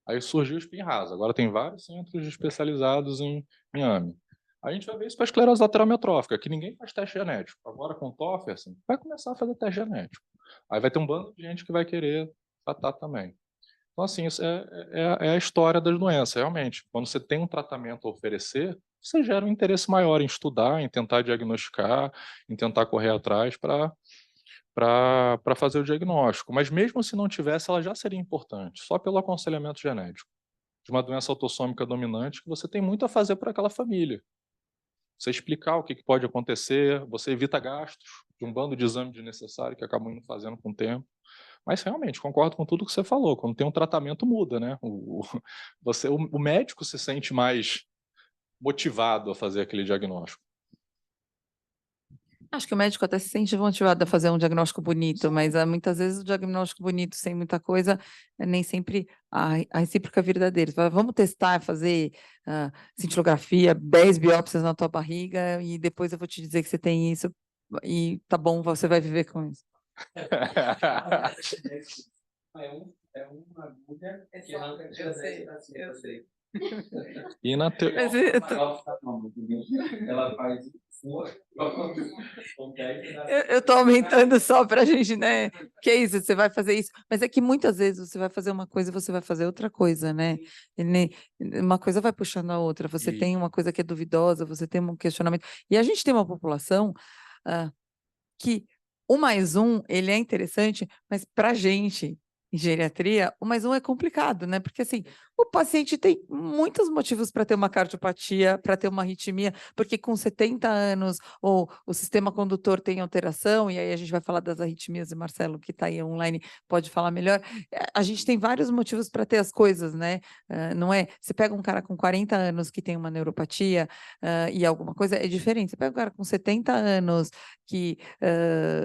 Aí surgiu o Spinraza. Agora tem vários centros especializados em AME. A gente vai ver isso com a esclerose lateral amiotrófica, que ninguém faz teste genético. Agora com o Tofersen, vai começar a fazer teste genético. Aí vai ter um bando de gente que vai querer tratar também. Então, assim, isso é a história das doenças, realmente. Quando você tem um tratamento a oferecer, você gera um interesse maior em estudar, em tentar diagnosticar, em tentar correr atrás para fazer o diagnóstico. Mas mesmo se não tivesse, ela já seria importante, só pelo aconselhamento genético de uma doença autossômica dominante que você tem muito a fazer para aquela família. Você explicar o que pode acontecer, você evita gastos de um bando de exame desnecessário que acabam indo fazendo com o tempo. Mas realmente, concordo com tudo que você falou, quando tem um tratamento muda, né? O médico se sente mais motivado a fazer aquele diagnóstico. acho que o médico até se sente motivado a fazer um diagnóstico bonito, mas muitas vezes o diagnóstico bonito sem muita coisa, nem sempre a recíproca é verdadeira. Você fala, vamos testar, fazer cintilografia, 10 biópsias na tua barriga e depois eu vou te dizer que você tem isso e tá bom, você vai viver com isso. É uma agulha que não eu sei. E na te... Mas Ela faz eu estou aumentando só para a gente, né? Que é isso, você vai fazer isso. Mas é que muitas vezes você vai fazer uma coisa e você vai fazer outra coisa, né? Uma coisa vai puxando a outra. Você tem uma coisa que é duvidosa, você tem um questionamento. E a gente tem uma população que o +1, ele é interessante, mas para a gente, em geriatria, o +1 é complicado, né? Porque assim, o paciente tem muitos motivos para ter uma cardiopatia, para ter uma arritmia, porque com 70 anos o sistema condutor tem alteração, e aí a gente vai falar das arritmias, e Marcelo, que está aí online, pode falar melhor. A gente tem vários motivos para ter as coisas, né? Não é? Você pega um cara com 40 anos que tem uma neuropatia e alguma coisa, é diferente. Você pega um cara com 70 anos que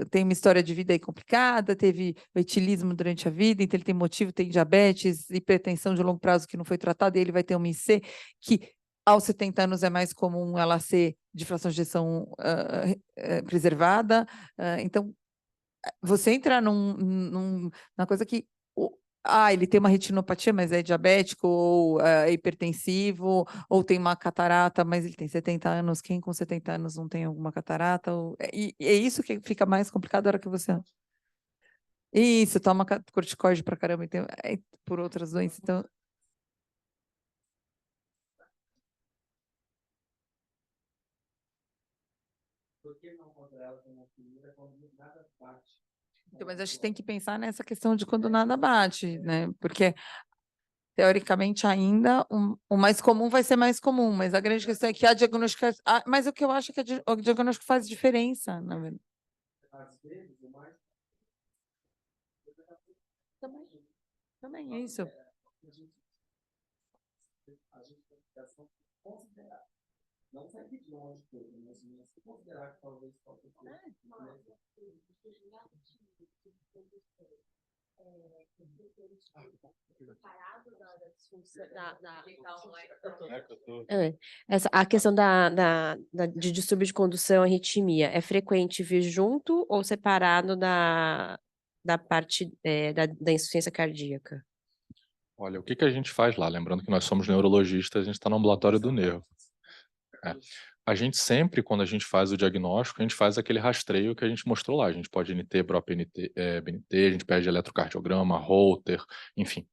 tem uma história de vida aí complicada, teve o etilismo durante a vida, então ele tem motivo, tem diabetes, hipertensão de longo prazo que não foi tratada, e ele vai ter uma IC que aos 70 anos é mais comum ela ser de fração de ejeção preservada. Então, você entra numa coisa que ele tem uma retinopatia, mas é diabético, ou é hipertensivo, ou tem uma catarata, mas ele tem 70 anos. Quem com 70 anos não tem alguma catarata? E é isso que fica mais complicado na hora que você... Isso, toma corticoide pra caramba, então, por outras doenças. Então, Por que não considerar como arritmia quando nada bate? mas acho que tem que pensar nessa questão de quando nada bate, né? Porque, teoricamente, ainda o mais comum vai ser mais comum, mas a grande questão é que a diagnóstico... Mas o que eu acho é que o diagnóstico faz diferença, na verdade. Às vezes, o mais Também é isso. a gente tem que considerar. Não sair de longe de tudo, mas considerar que talvez possa ser. A questão de distúrbio de condução, arritmia, é frequente vir junto ou separado da parte da insuficiência cardíaca? Olha, o que a gente faz lá? Lembrando que nós somos neurologistas, a gente está no ambulatório do nervo. A gente sempre, quando a gente faz o diagnóstico, a gente faz aquele rastreio que a gente mostrou lá. A gente pode NT, BNT, a gente pede eletrocardiograma, Holter, enfim.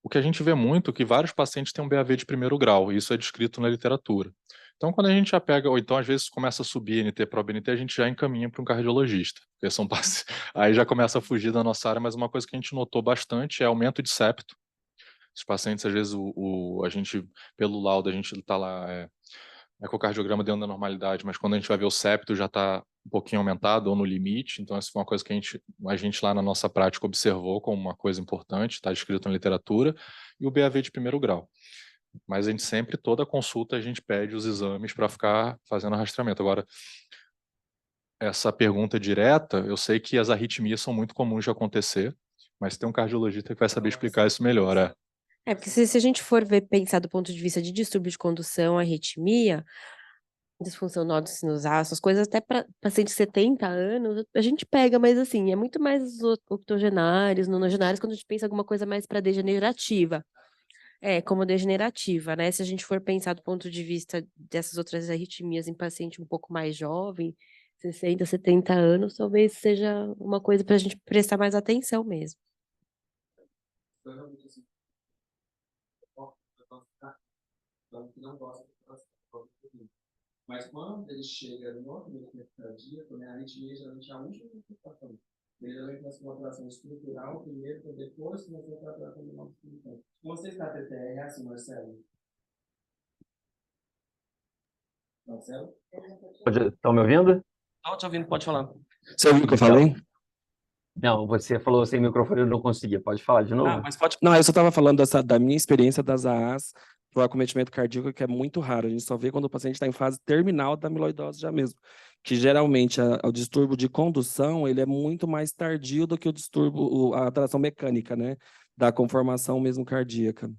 O que a gente vê muito é que vários pacientes têm um BAV de primeiro grau, e isso é descrito na literatura. Então, quando a gente já pega, ou então às vezes começa a subir NT, BNT, a gente já encaminha para um cardiologista, porque são aí já começa a fugir da nossa área, mas uma coisa que a gente notou bastante é aumento de septo. Os pacientes, às vezes, a gente, pelo laudo, a gente está lá, ecocardiograma dentro da normalidade, mas quando a gente vai ver o septo já está um pouquinho aumentado ou no limite, então essa foi uma coisa que a gente lá na nossa prática observou como uma coisa importante, está escrito na literatura, e o BAV de primeiro grau. Mas a gente sempre, toda consulta, a gente pede os exames para ficar fazendo rastreamento. Agora, essa pergunta direta, eu sei que as arritmias são muito comuns de acontecer, mas tem um cardiologista que vai saber explicar isso melhor, Porque se a gente for pensar do ponto de vista de distúrbio de condução, arritmia, disfunção nódulo sinusal, essas coisas, até para pacientes de 70 anos, a gente pega, mas assim, é muito mais os octogenários, nonogenários, quando a gente pensa alguma coisa mais para degenerativa. Como degenerativa, né? Se a gente for pensar do ponto de vista dessas outras arritmias em paciente um pouco mais jovem, 60, 70 anos, talvez seja uma coisa para a gente prestar mais atenção mesmo. Não gosta de mas quando ele chega no movimento cardíaco, né, a arritmia geralmente é a última manifestação. Ele geralmente começa com uma alteração estrutural primeiro, para depois começar a alteração de uma disfunção. Você está TTR, é assim, Marcelo? Marcelo? Estão me ouvindo? Estou te ouvindo, pode falar. Você ouviu o que eu falei? Não, você falou sem microfone, eu não conseguia. Pode falar de novo? Mas pode. Não, eu só estava falando da minha experiência das AAs para o acometimento cardíaco, que é muito raro. A gente só vê quando o paciente está em fase terminal da amiloidose já mesmo. Que geralmente o distúrbio de condução ele é muito mais tardio do que o distúrbio, a alteração mecânica, né? Da conformação mesmo cardíaca.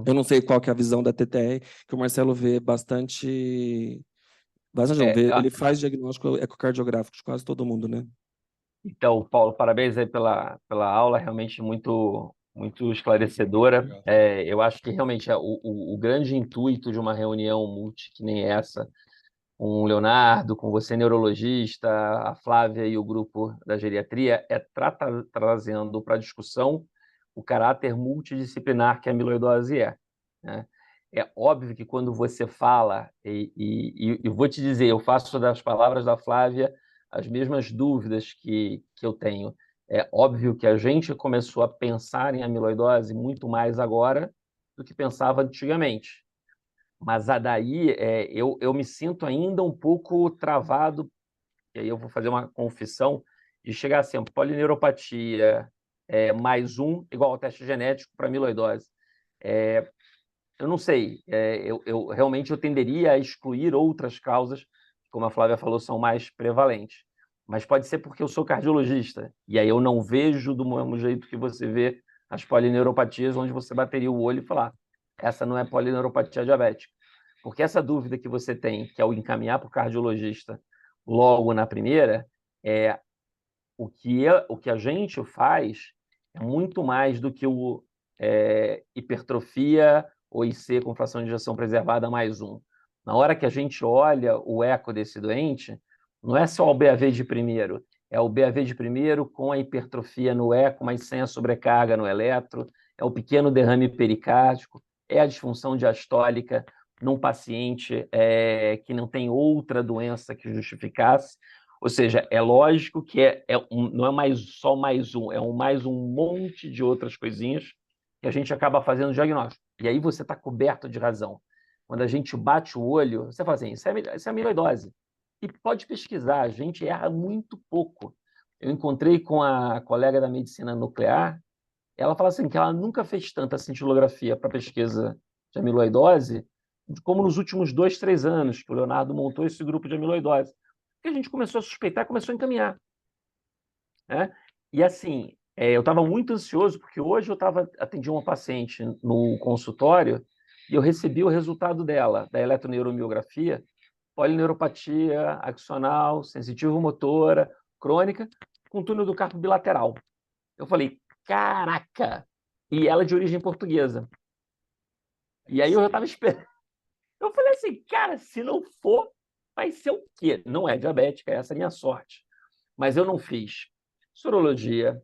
Eu não sei qual que é a visão da TTR, que o Marcelo vê bastante. Ele faz diagnóstico ecocardiográfico de quase todo mundo, né? Então, Paulo, parabéns aí pela aula, realmente muito, muito esclarecedora. Eu acho que realmente o grande intuito de uma reunião multi, que nem essa, com o Leonardo, com você, neurologista, a Flávia e o grupo da geriatria, é trazendo para a discussão o caráter multidisciplinar que a amiloidose é, né? É óbvio que quando você fala, e vou te dizer, eu faço das palavras da Flávia as mesmas dúvidas que eu tenho. É óbvio que a gente começou a pensar em amiloidose muito mais agora do que pensava antigamente. Mas daí eu me sinto ainda um pouco travado, e aí eu vou fazer uma confissão, de chegar assim, polineuropatia, mais um, igual ao teste genético para amiloidose. Eu não sei, eu realmente tenderia a excluir outras causas, como a Flávia falou, são mais prevalentes. Mas pode ser porque eu sou cardiologista, e aí eu não vejo do mesmo jeito que você vê as polineuropatias, onde você bateria o olho e falar, essa não é polineuropatia diabética. Porque essa dúvida que você tem, que é o encaminhar para o cardiologista logo na primeira, o que a gente faz é muito mais do que hipertrofia ou IC com fração de ejeção preservada mais um. Na hora que a gente olha o eco desse doente, não é só o BAV de primeiro, É o BAV de primeiro com a hipertrofia no E, com mais senha sobrecarga no eletro, é o pequeno derrame pericárdico, é a disfunção diastólica num paciente que não tem outra doença que justificasse. Ou seja, é lógico que não é mais só mais um, é mais um monte de outras coisinhas que a gente acaba fazendo o diagnóstico. E aí você está coberto de razão. Quando a gente bate o olho, você fala assim, isso é amiloidose. E pode pesquisar, a gente erra muito pouco. Eu encontrei com a colega da medicina nuclear, ela fala assim que ela nunca fez tanta cintilografia para pesquisa de amiloidose como nos últimos 2, 3 anos que o Leonardo montou esse grupo de amiloidose. Porque a gente começou a suspeitar, começou a encaminhar, né? E assim, eu estava muito ansioso, porque hoje eu atendi uma paciente no consultório e eu recebi o resultado dela, da eletroneuromiografia, polineuropatia axonal, sensitivo-motora, crônica, com túnel do carpo bilateral. Eu falei, caraca! E ela de origem portuguesa. E aí eu já estava esperando. Eu falei assim, cara, se não for, vai ser o quê? Não é diabética, essa é a minha sorte. Mas eu não fiz sorologia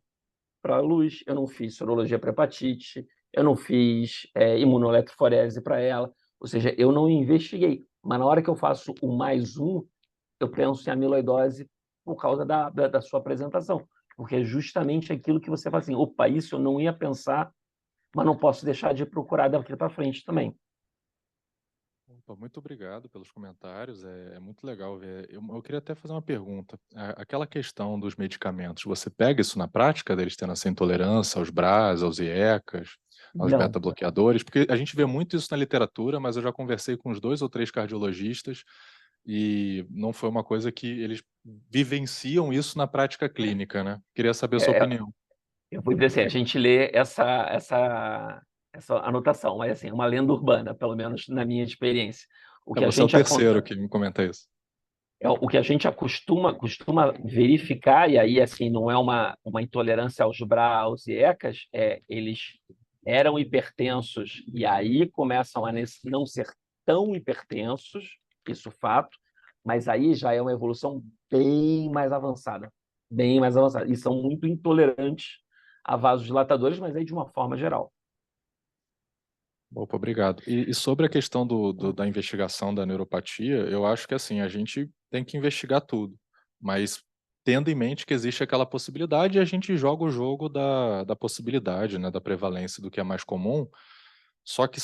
para luz, eu não fiz sorologia para hepatite, eu não fiz imunoeletroforese para ela. Ou seja, eu não investiguei. Mas na hora que eu faço o mais um, eu penso em amiloidose por causa da sua apresentação. Porque é justamente aquilo que você fala assim, opa, isso eu não ia pensar, mas não posso deixar de procurar daqui para frente também. Opa, muito obrigado pelos comentários, é muito legal ver. Eu queria até fazer uma pergunta. Aquela questão dos medicamentos, você pega isso na prática, deles tendo essa intolerância aos BRAs, aos IECAs, aos Não. beta-bloqueadores? Porque a gente vê muito isso na literatura, mas eu já conversei com uns 2 ou 3 cardiologistas e não foi uma coisa que eles vivenciam isso na prática clínica, né? Queria saber a sua opinião. Eu vou dizer assim, a gente lê essa anotação, mas assim, é uma lenda urbana, pelo menos na minha experiência. O que a Você é o gente terceiro que me comenta isso. o que a gente costuma verificar, e aí assim, não é uma intolerância aos BRA, aos IECAs, eles eram hipertensos e aí começam a não ser tão hipertensos, isso fato, mas aí já é uma evolução bem mais avançada, e são muito intolerantes a vasodilatadores, mas aí de uma forma geral. Opa, obrigado. E sobre a questão da investigação da neuropatia, eu acho que assim, a gente tem que investigar tudo, mas tendo em mente que existe aquela possibilidade, e a gente joga o jogo da possibilidade, né, da prevalência do que é mais comum, só que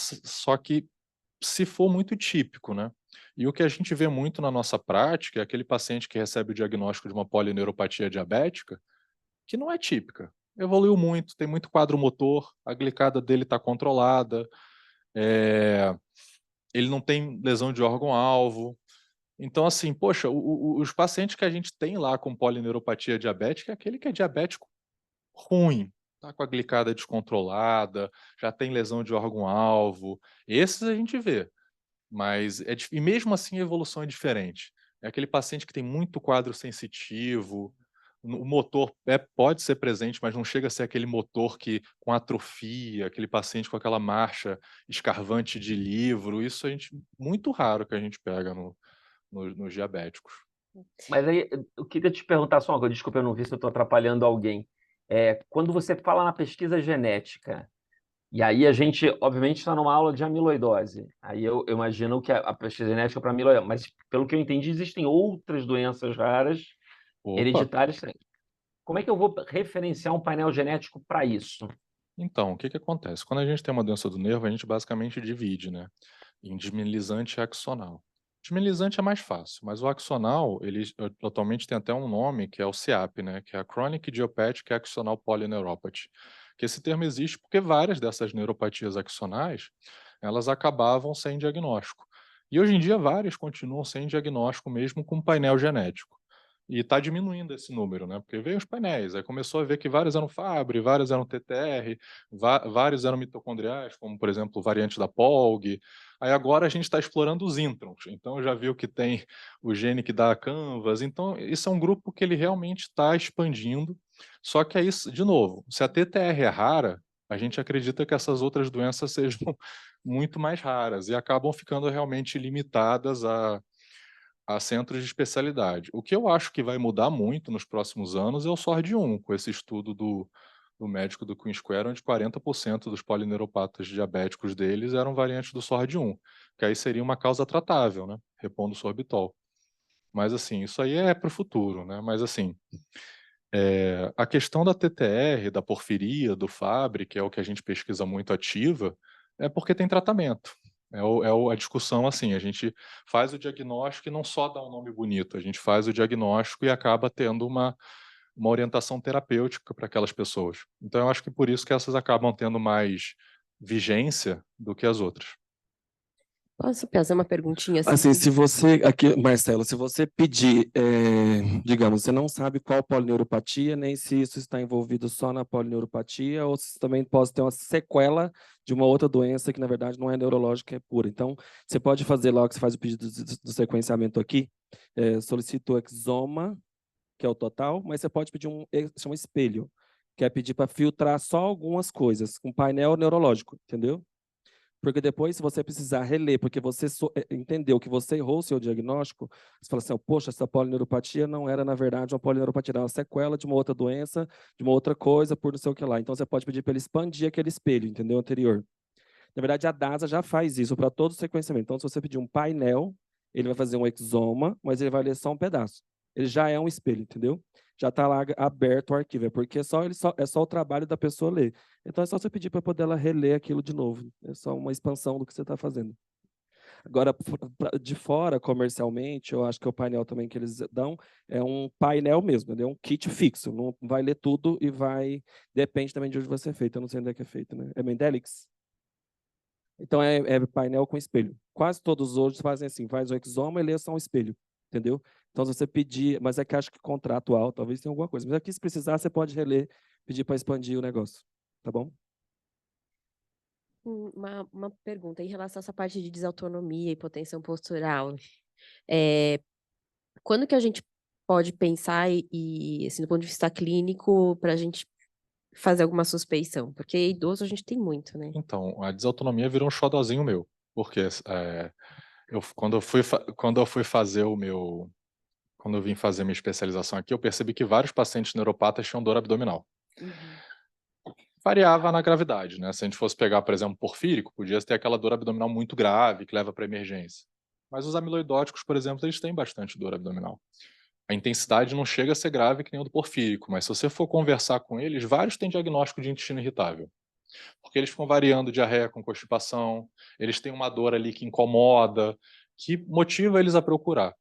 se for muito típico, né? E o que a gente vê muito na nossa prática é aquele paciente que recebe o diagnóstico de uma polineuropatia diabética, que não é típica. Evoluiu muito, tem muito quadro motor, a glicada dele está controlada, ele não tem lesão de órgão-alvo. Então, assim, poxa, os pacientes que a gente tem lá com polineuropatia diabética é aquele que é diabético ruim, tá com a glicada descontrolada, já tem lesão de órgão-alvo. Esses a gente vê, mas e mesmo assim a evolução é diferente. É aquele paciente que tem muito quadro sensitivo, o motor pode ser presente, mas não chega a ser aquele motor que com atrofia, aquele paciente com aquela marcha escarvante de livro, isso muito raro que a gente pega nos diabéticos. Mas aí eu queria te perguntar só uma coisa, desculpa, eu não vi se eu estou atrapalhando alguém. Quando você fala na pesquisa genética, e aí a gente, obviamente, está numa aula de amiloidose. Aí eu imagino que a pesquisa genética para amiloidose, mas pelo que eu entendi, existem outras doenças raras, Opa! hereditárias. Como é que eu vou referenciar um painel genético para isso? Então, o que acontece? Quando a gente tem uma doença do nervo, a gente basicamente divide, né, em desmielinizante e axonal. Desmielinizante é mais fácil, mas o axonal, ele atualmente tem até um nome que é o CIAP, né, que é a Chronic Idiopathic Axonal Polyneuropathy. Que esse termo existe porque várias dessas neuropatias axonais, elas acabavam sem diagnóstico. E hoje em dia várias continuam sem diagnóstico mesmo com painel genético. E está diminuindo esse número, né? Porque veio os painéis, aí começou a ver que vários eram Fabry, vários eram TTR, vários eram mitocondriais, como por exemplo variante da POLG. Aí agora a gente está explorando os introns, então já viu que tem o gene que dá a canvas, então isso é um grupo que ele realmente está expandindo. Só que é isso, de novo, se a TTR é rara, a gente acredita que essas outras doenças sejam muito mais raras e acabam ficando realmente limitadas a centros de especialidade. O que eu acho que vai mudar muito nos próximos anos é o SORD1, com esse estudo do médico do Queen Square, onde 40% dos polineuropatas diabéticos deles eram variantes do SORD1, que aí seria uma causa tratável, né? Repondo sorbitol. Mas, assim, isso aí é para o futuro, né? Mas, assim, a questão da TTR, da porfiria, do Fabry, que é o que a gente pesquisa muito ativa, é porque tem tratamento. A discussão, assim, a gente faz o diagnóstico e não só dá um nome bonito, a gente faz o diagnóstico e acaba tendo uma orientação terapêutica para aquelas pessoas. Então, eu acho que por isso que essas acabam tendo mais vigência do que as outras. Posso fazer uma perguntinha Assim, assim? se você, aqui, Marcelo, se você pedir, digamos, você não sabe qual polineuropatia, nem se isso está envolvido só na polineuropatia, ou se também pode ter uma sequela de uma outra doença que, na verdade, não é neurológica, é pura. Então, você pode fazer lá, que você faz o pedido do sequenciamento aqui, solicita o exoma, que é o total, mas você pode pedir chama espelho, que é pedir para filtrar só algumas coisas, um painel neurológico, entendeu? Porque depois, se você precisar reler, porque você entendeu que você errou o seu diagnóstico, você fala assim, poxa, essa polineuropatia não era, na verdade, uma polineuropatia, era uma sequela de uma outra doença, de uma outra coisa, por não sei o que lá. Então, você pode pedir para ele expandir aquele espelho, entendeu? Anterior. Na verdade, a DASA já faz isso para todo o sequenciamento. Então, se você pedir um painel, ele vai fazer um exoma, mas ele vai ler só um pedaço. Ele já é um espelho, entendeu? Já está lá aberto o arquivo, porque é só o trabalho da pessoa ler. Então, é só você pedir para poder ela reler aquilo de novo. É só uma expansão do que você está fazendo. Agora, de fora, comercialmente, eu acho que o painel também que eles dão é um painel mesmo, é um kit fixo. Não vai ler tudo e vai... Depende também de onde você é feito. Eu não sei onde é que é feito, né? É Mendelix? Então, é painel com espelho. Quase todos hoje fazem assim, faz o exoma e lê só um espelho, entendeu? Então, se você pedir, mas é que acho que contratual, talvez tenha alguma coisa. Mas aqui, se precisar, você pode reler, pedir para expandir o negócio, tá bom? Uma pergunta em relação a essa parte de desautonomia e hipotensão postural. Quando que a gente pode pensar assim, do ponto de vista clínico, para a gente fazer alguma suspeição? Porque idoso a gente tem muito, né? Então, a desautonomia virou um xodozinho meu, porque quando eu fui fazer quando eu vim fazer minha especialização aqui, eu percebi que vários pacientes neuropatas tinham dor abdominal. Uhum. Variava na gravidade, né? Se a gente fosse pegar, por exemplo, porfírico, podia ter aquela dor abdominal muito grave que leva para emergência. Mas os amiloidóticos, por exemplo, eles têm bastante dor abdominal. A intensidade não chega a ser grave que nem o do porfírico, mas se você for conversar com eles, vários têm diagnóstico de intestino irritável. Porque eles ficam variando diarreia com constipação, eles têm uma dor ali que incomoda, que motiva eles a procurar.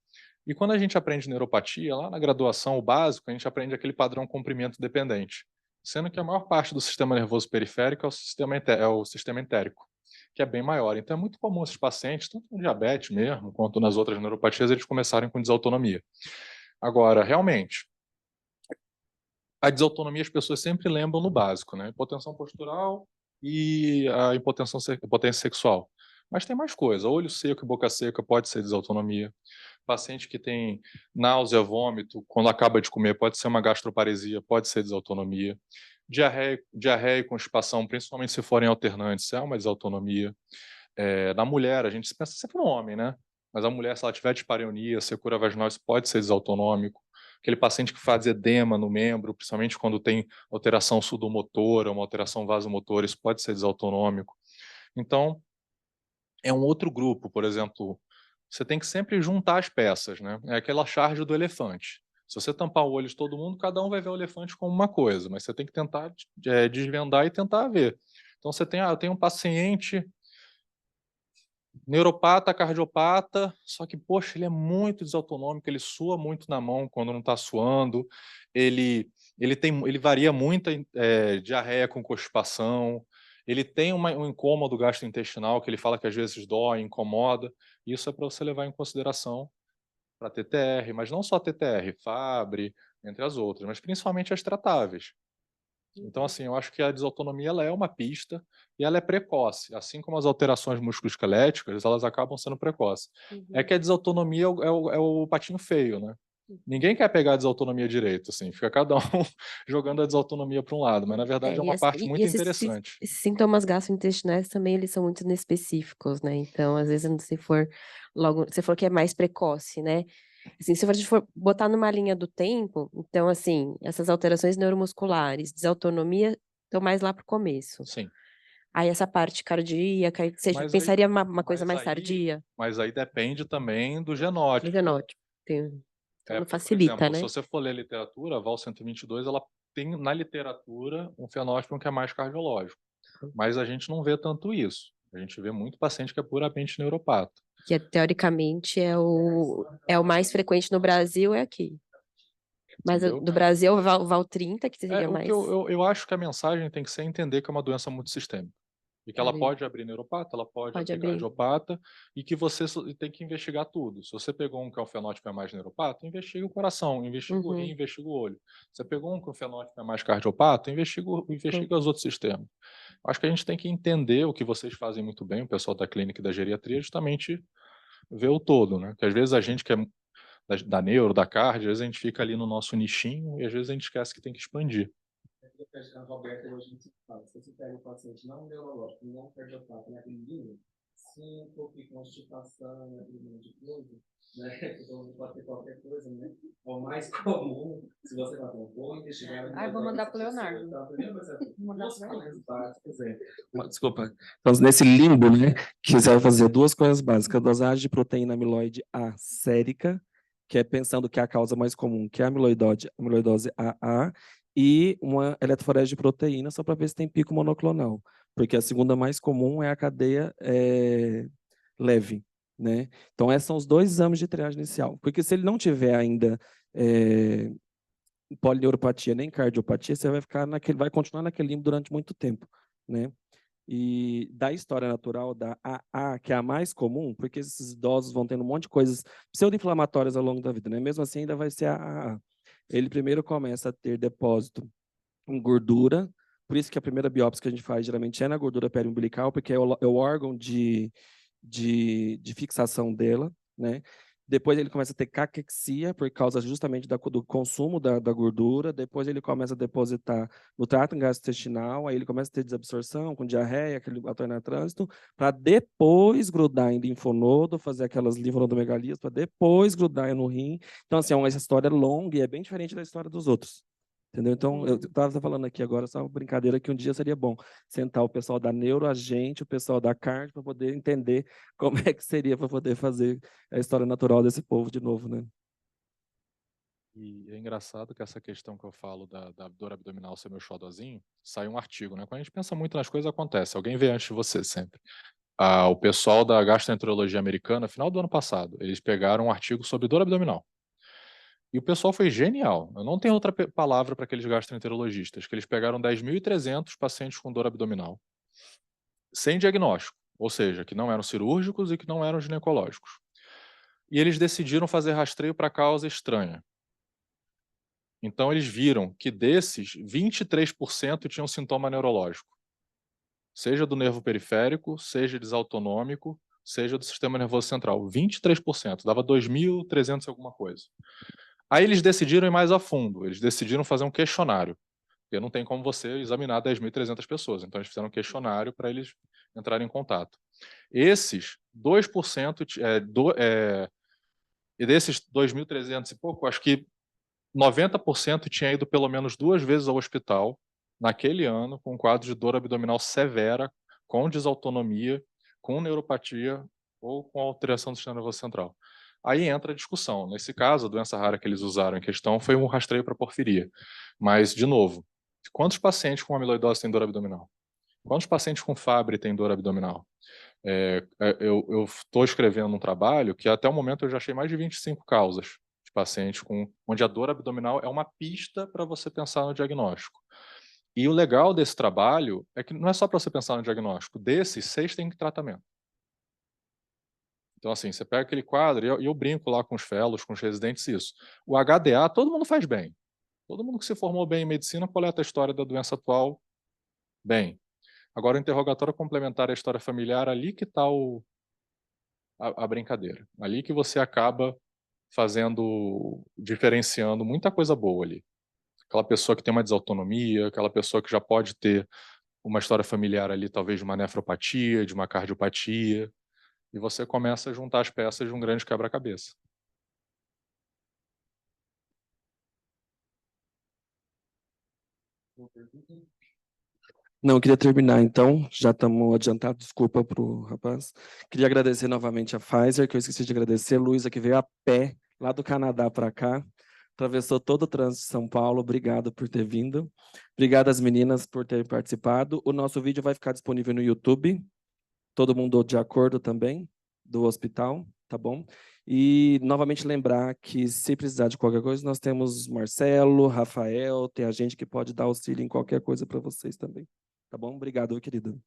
E quando a gente aprende neuropatia, lá na graduação, o básico, a gente aprende aquele padrão comprimento dependente, sendo que a maior parte do sistema nervoso periférico é o sistema entérico, que é bem maior. Então é muito comum esses pacientes, tanto no diabetes mesmo, quanto nas outras neuropatias, eles começarem com desautonomia. Agora, realmente, a desautonomia as pessoas sempre lembram no básico, né? Hipotensão postural e a impotência sexual. Mas tem mais coisa. Olho seco e boca seca pode ser desautonomia. Paciente que tem náusea, vômito, quando acaba de comer, pode ser uma gastroparesia, pode ser desautonomia. Diarreia e constipação, principalmente se forem alternantes, é uma desautonomia. Na mulher, a gente pensa sempre no homem, né? Mas a mulher, se ela tiver dispareunia, secura vaginal, isso pode ser desautonômico. Aquele paciente que faz edema no membro, principalmente quando tem alteração sudomotora, uma alteração vasomotora, isso pode ser desautonômico. Então, é um outro grupo, por exemplo, você tem que sempre juntar as peças, né? É aquela charge do elefante. Se você tampar o olho de todo mundo, cada um vai ver o elefante como uma coisa, mas você tem que tentar desvendar e tentar ver. Então, eu tenho um paciente neuropata, cardiopata, só que, poxa, ele é muito desautonômico, ele sua muito na mão quando não está suando, ele varia muito diarreia com constipação, ele tem um incômodo gastrointestinal que ele fala que às vezes dói, incomoda. Isso é para você levar em consideração para TTR, mas não só TTR, Fabry, entre as outras, mas principalmente as tratáveis. Então, assim, eu acho que a desautonomia ela é uma pista e ela é precoce, assim como as alterações musculoesqueléticas, elas acabam sendo precoces. É Uhum. que a desautonomia é o patinho feio, né? Ninguém quer pegar a desautonomia direito, assim, fica cada um jogando a desautonomia para um lado, mas na verdade é E, uma parte e muito esses, interessante. esses sintomas gastrointestinais também, eles são muito inespecíficos, né? Então, às vezes, se for logo, você falou que é mais precoce, né? Assim, se a gente for botar numa linha do tempo, então, assim, essas alterações neuromusculares, desautonomia, estão mais lá pro começo. Sim. Aí essa parte cardíaca, aí você Mas aí, pensaria uma coisa mais aí, tardia, mas aí depende também do do genótipo. genótipo. Então não Por facilita, exemplo, se né? você for ler a literatura, a Val 122, ela tem na literatura um fenótipo que é mais cardiológico, mas a gente não vê tanto isso. A gente vê muito paciente que é puramente neuropata. Que teoricamente é o mais frequente no Brasil, é aqui. Mas Entendeu? do Brasil, o Val 30, que seria O mais. que eu acho que a mensagem tem que ser entender que é uma doença multissistêmica. E que ela pode abrir neuropata, ela pode abrir abrir. cardiopata, e que você tem que investigar tudo. Se você pegou um que é um fenótipo é mais neuropata, investiga o coração, investiga o rim, investiga o olho. Você pegou um que o fenótipo é mais cardiopata, investiga os outros sistemas. Acho que a gente tem que entender o que vocês fazem muito bem, o pessoal da clínica e da geriatria, justamente ver o todo, né? Que às vezes a gente que é da neuro, da cardio, às vezes a gente fica ali no nosso nichinho e às vezes a gente esquece que tem que expandir. A Roberta hoje a gente fala, se você pega um paciente não neurológico, não cardiopata, naquele nível, síncope, constipação, naquele monte de coisa, né? Então pode ter qualquer coisa, né? O mais comum, se você vai vou investigar. Vou mandar pro Leonardo. Desculpa. Então, nesse limbo, né, que você vai fazer duas coisas básicas: dosagem de proteína amiloide A sérica, que é pensando que é a causa mais comum, que é a amiloidose AA, e uma eletroforese de proteína, só para ver se tem pico monoclonal, porque a segunda mais comum é a cadeia leve, né? Então, esses são os dois exames de triagem inicial, porque se ele não tiver ainda polineuropatia nem cardiopatia, você vai continuar naquele limbo durante muito tempo, né? E da história natural da AA, que é a mais comum, porque esses idosos vão tendo um monte de coisas pseudo-inflamatórias ao longo da vida, né? Mesmo assim, ainda vai ser a AA. Ele primeiro começa a ter depósito em gordura, por isso que a primeira biópsia que a gente faz geralmente é na gordura periumbilical, porque é o órgão de fixação dela, né? Depois ele começa a ter caquexia, por causa justamente do consumo da gordura. Depois ele começa a depositar no trato gastrointestinal, aí ele começa a ter desabsorção, com diarreia, aquele atornar trânsito, para depois grudar em linfonodo, fazer aquelas linfonodomegalias, para depois grudar no rim. Então, assim, é uma história longa e é bem diferente da história dos outros. Entendeu? Então, eu estava falando aqui agora, só uma brincadeira, que um dia seria bom sentar o pessoal da neuro, a gente, o pessoal da cardio, para poder entender como é que seria para poder fazer a história natural desse povo de novo, né? E é engraçado que essa questão que eu falo da dor abdominal ser meu xodozinho, sai um artigo, né? Quando a gente pensa muito nas coisas, acontece. Alguém vê antes de você, sempre. O pessoal da gastroenterologia americana, final do ano passado, eles pegaram um artigo sobre dor abdominal. E o pessoal foi genial. Eu não tenho outra palavra para aqueles gastroenterologistas, que eles pegaram 10.300 pacientes com dor abdominal, sem diagnóstico, ou seja, que não eram cirúrgicos e que não eram ginecológicos. E eles decidiram fazer rastreio para causa estranha. Então eles viram que desses, 23% tinham sintoma neurológico. Seja do nervo periférico, seja desautonômico, seja do sistema nervoso central. 23%, dava 2.300 alguma coisa. Aí eles decidiram ir mais a fundo, eles decidiram fazer um questionário, porque não tem como você examinar 10.300 pessoas, então eles fizeram um questionário para eles entrarem em contato. Esses 2%, e desses 2.300 e pouco, acho que 90% tinha ido pelo menos 2 vezes ao hospital naquele ano com um quadro de dor abdominal severa, com desautonomia, com neuropatia ou com alteração do sistema nervoso central. Aí entra a discussão. Nesse caso, a doença rara que eles usaram em questão foi um rastreio para porfiria. Mas, de novo, quantos pacientes com amiloidose têm dor abdominal? Quantos pacientes com Fabry têm dor abdominal? Eu estou escrevendo um trabalho que até o momento eu já achei mais de 25 causas de pacientes onde a dor abdominal é uma pista para você pensar no diagnóstico. E o legal desse trabalho é que não é só para você pensar no diagnóstico. Desses, 6 têm tratamento. Então, assim, você pega aquele quadro, e eu brinco lá com os fellows, com os residentes, isso. O HDA, todo mundo faz bem. Todo mundo que se formou bem em medicina coleta a história da doença atual bem. Agora, o interrogatório complementar à história familiar, ali que está a brincadeira. Ali que você acaba diferenciando muita coisa boa ali. Aquela pessoa que tem uma desautonomia, aquela pessoa que já pode ter uma história familiar ali, talvez de uma nefropatia, de uma cardiopatia, e você começa a juntar as peças de um grande quebra-cabeça. Não, eu queria terminar, então, já estamos adiantados, desculpa para o rapaz. Queria agradecer novamente a Pfizer, que eu esqueci de agradecer, Luísa, que veio a pé, lá do Canadá para cá, atravessou todo o trânsito de São Paulo, obrigado por ter vindo. Obrigado às meninas por terem participado. O nosso vídeo vai ficar disponível no YouTube, todo mundo de acordo também, do hospital, tá bom? E, novamente, lembrar que, se precisar de qualquer coisa, nós temos Marcelo, Rafael, tem a gente que pode dar auxílio em qualquer coisa para vocês também. Tá bom? Obrigado, querido.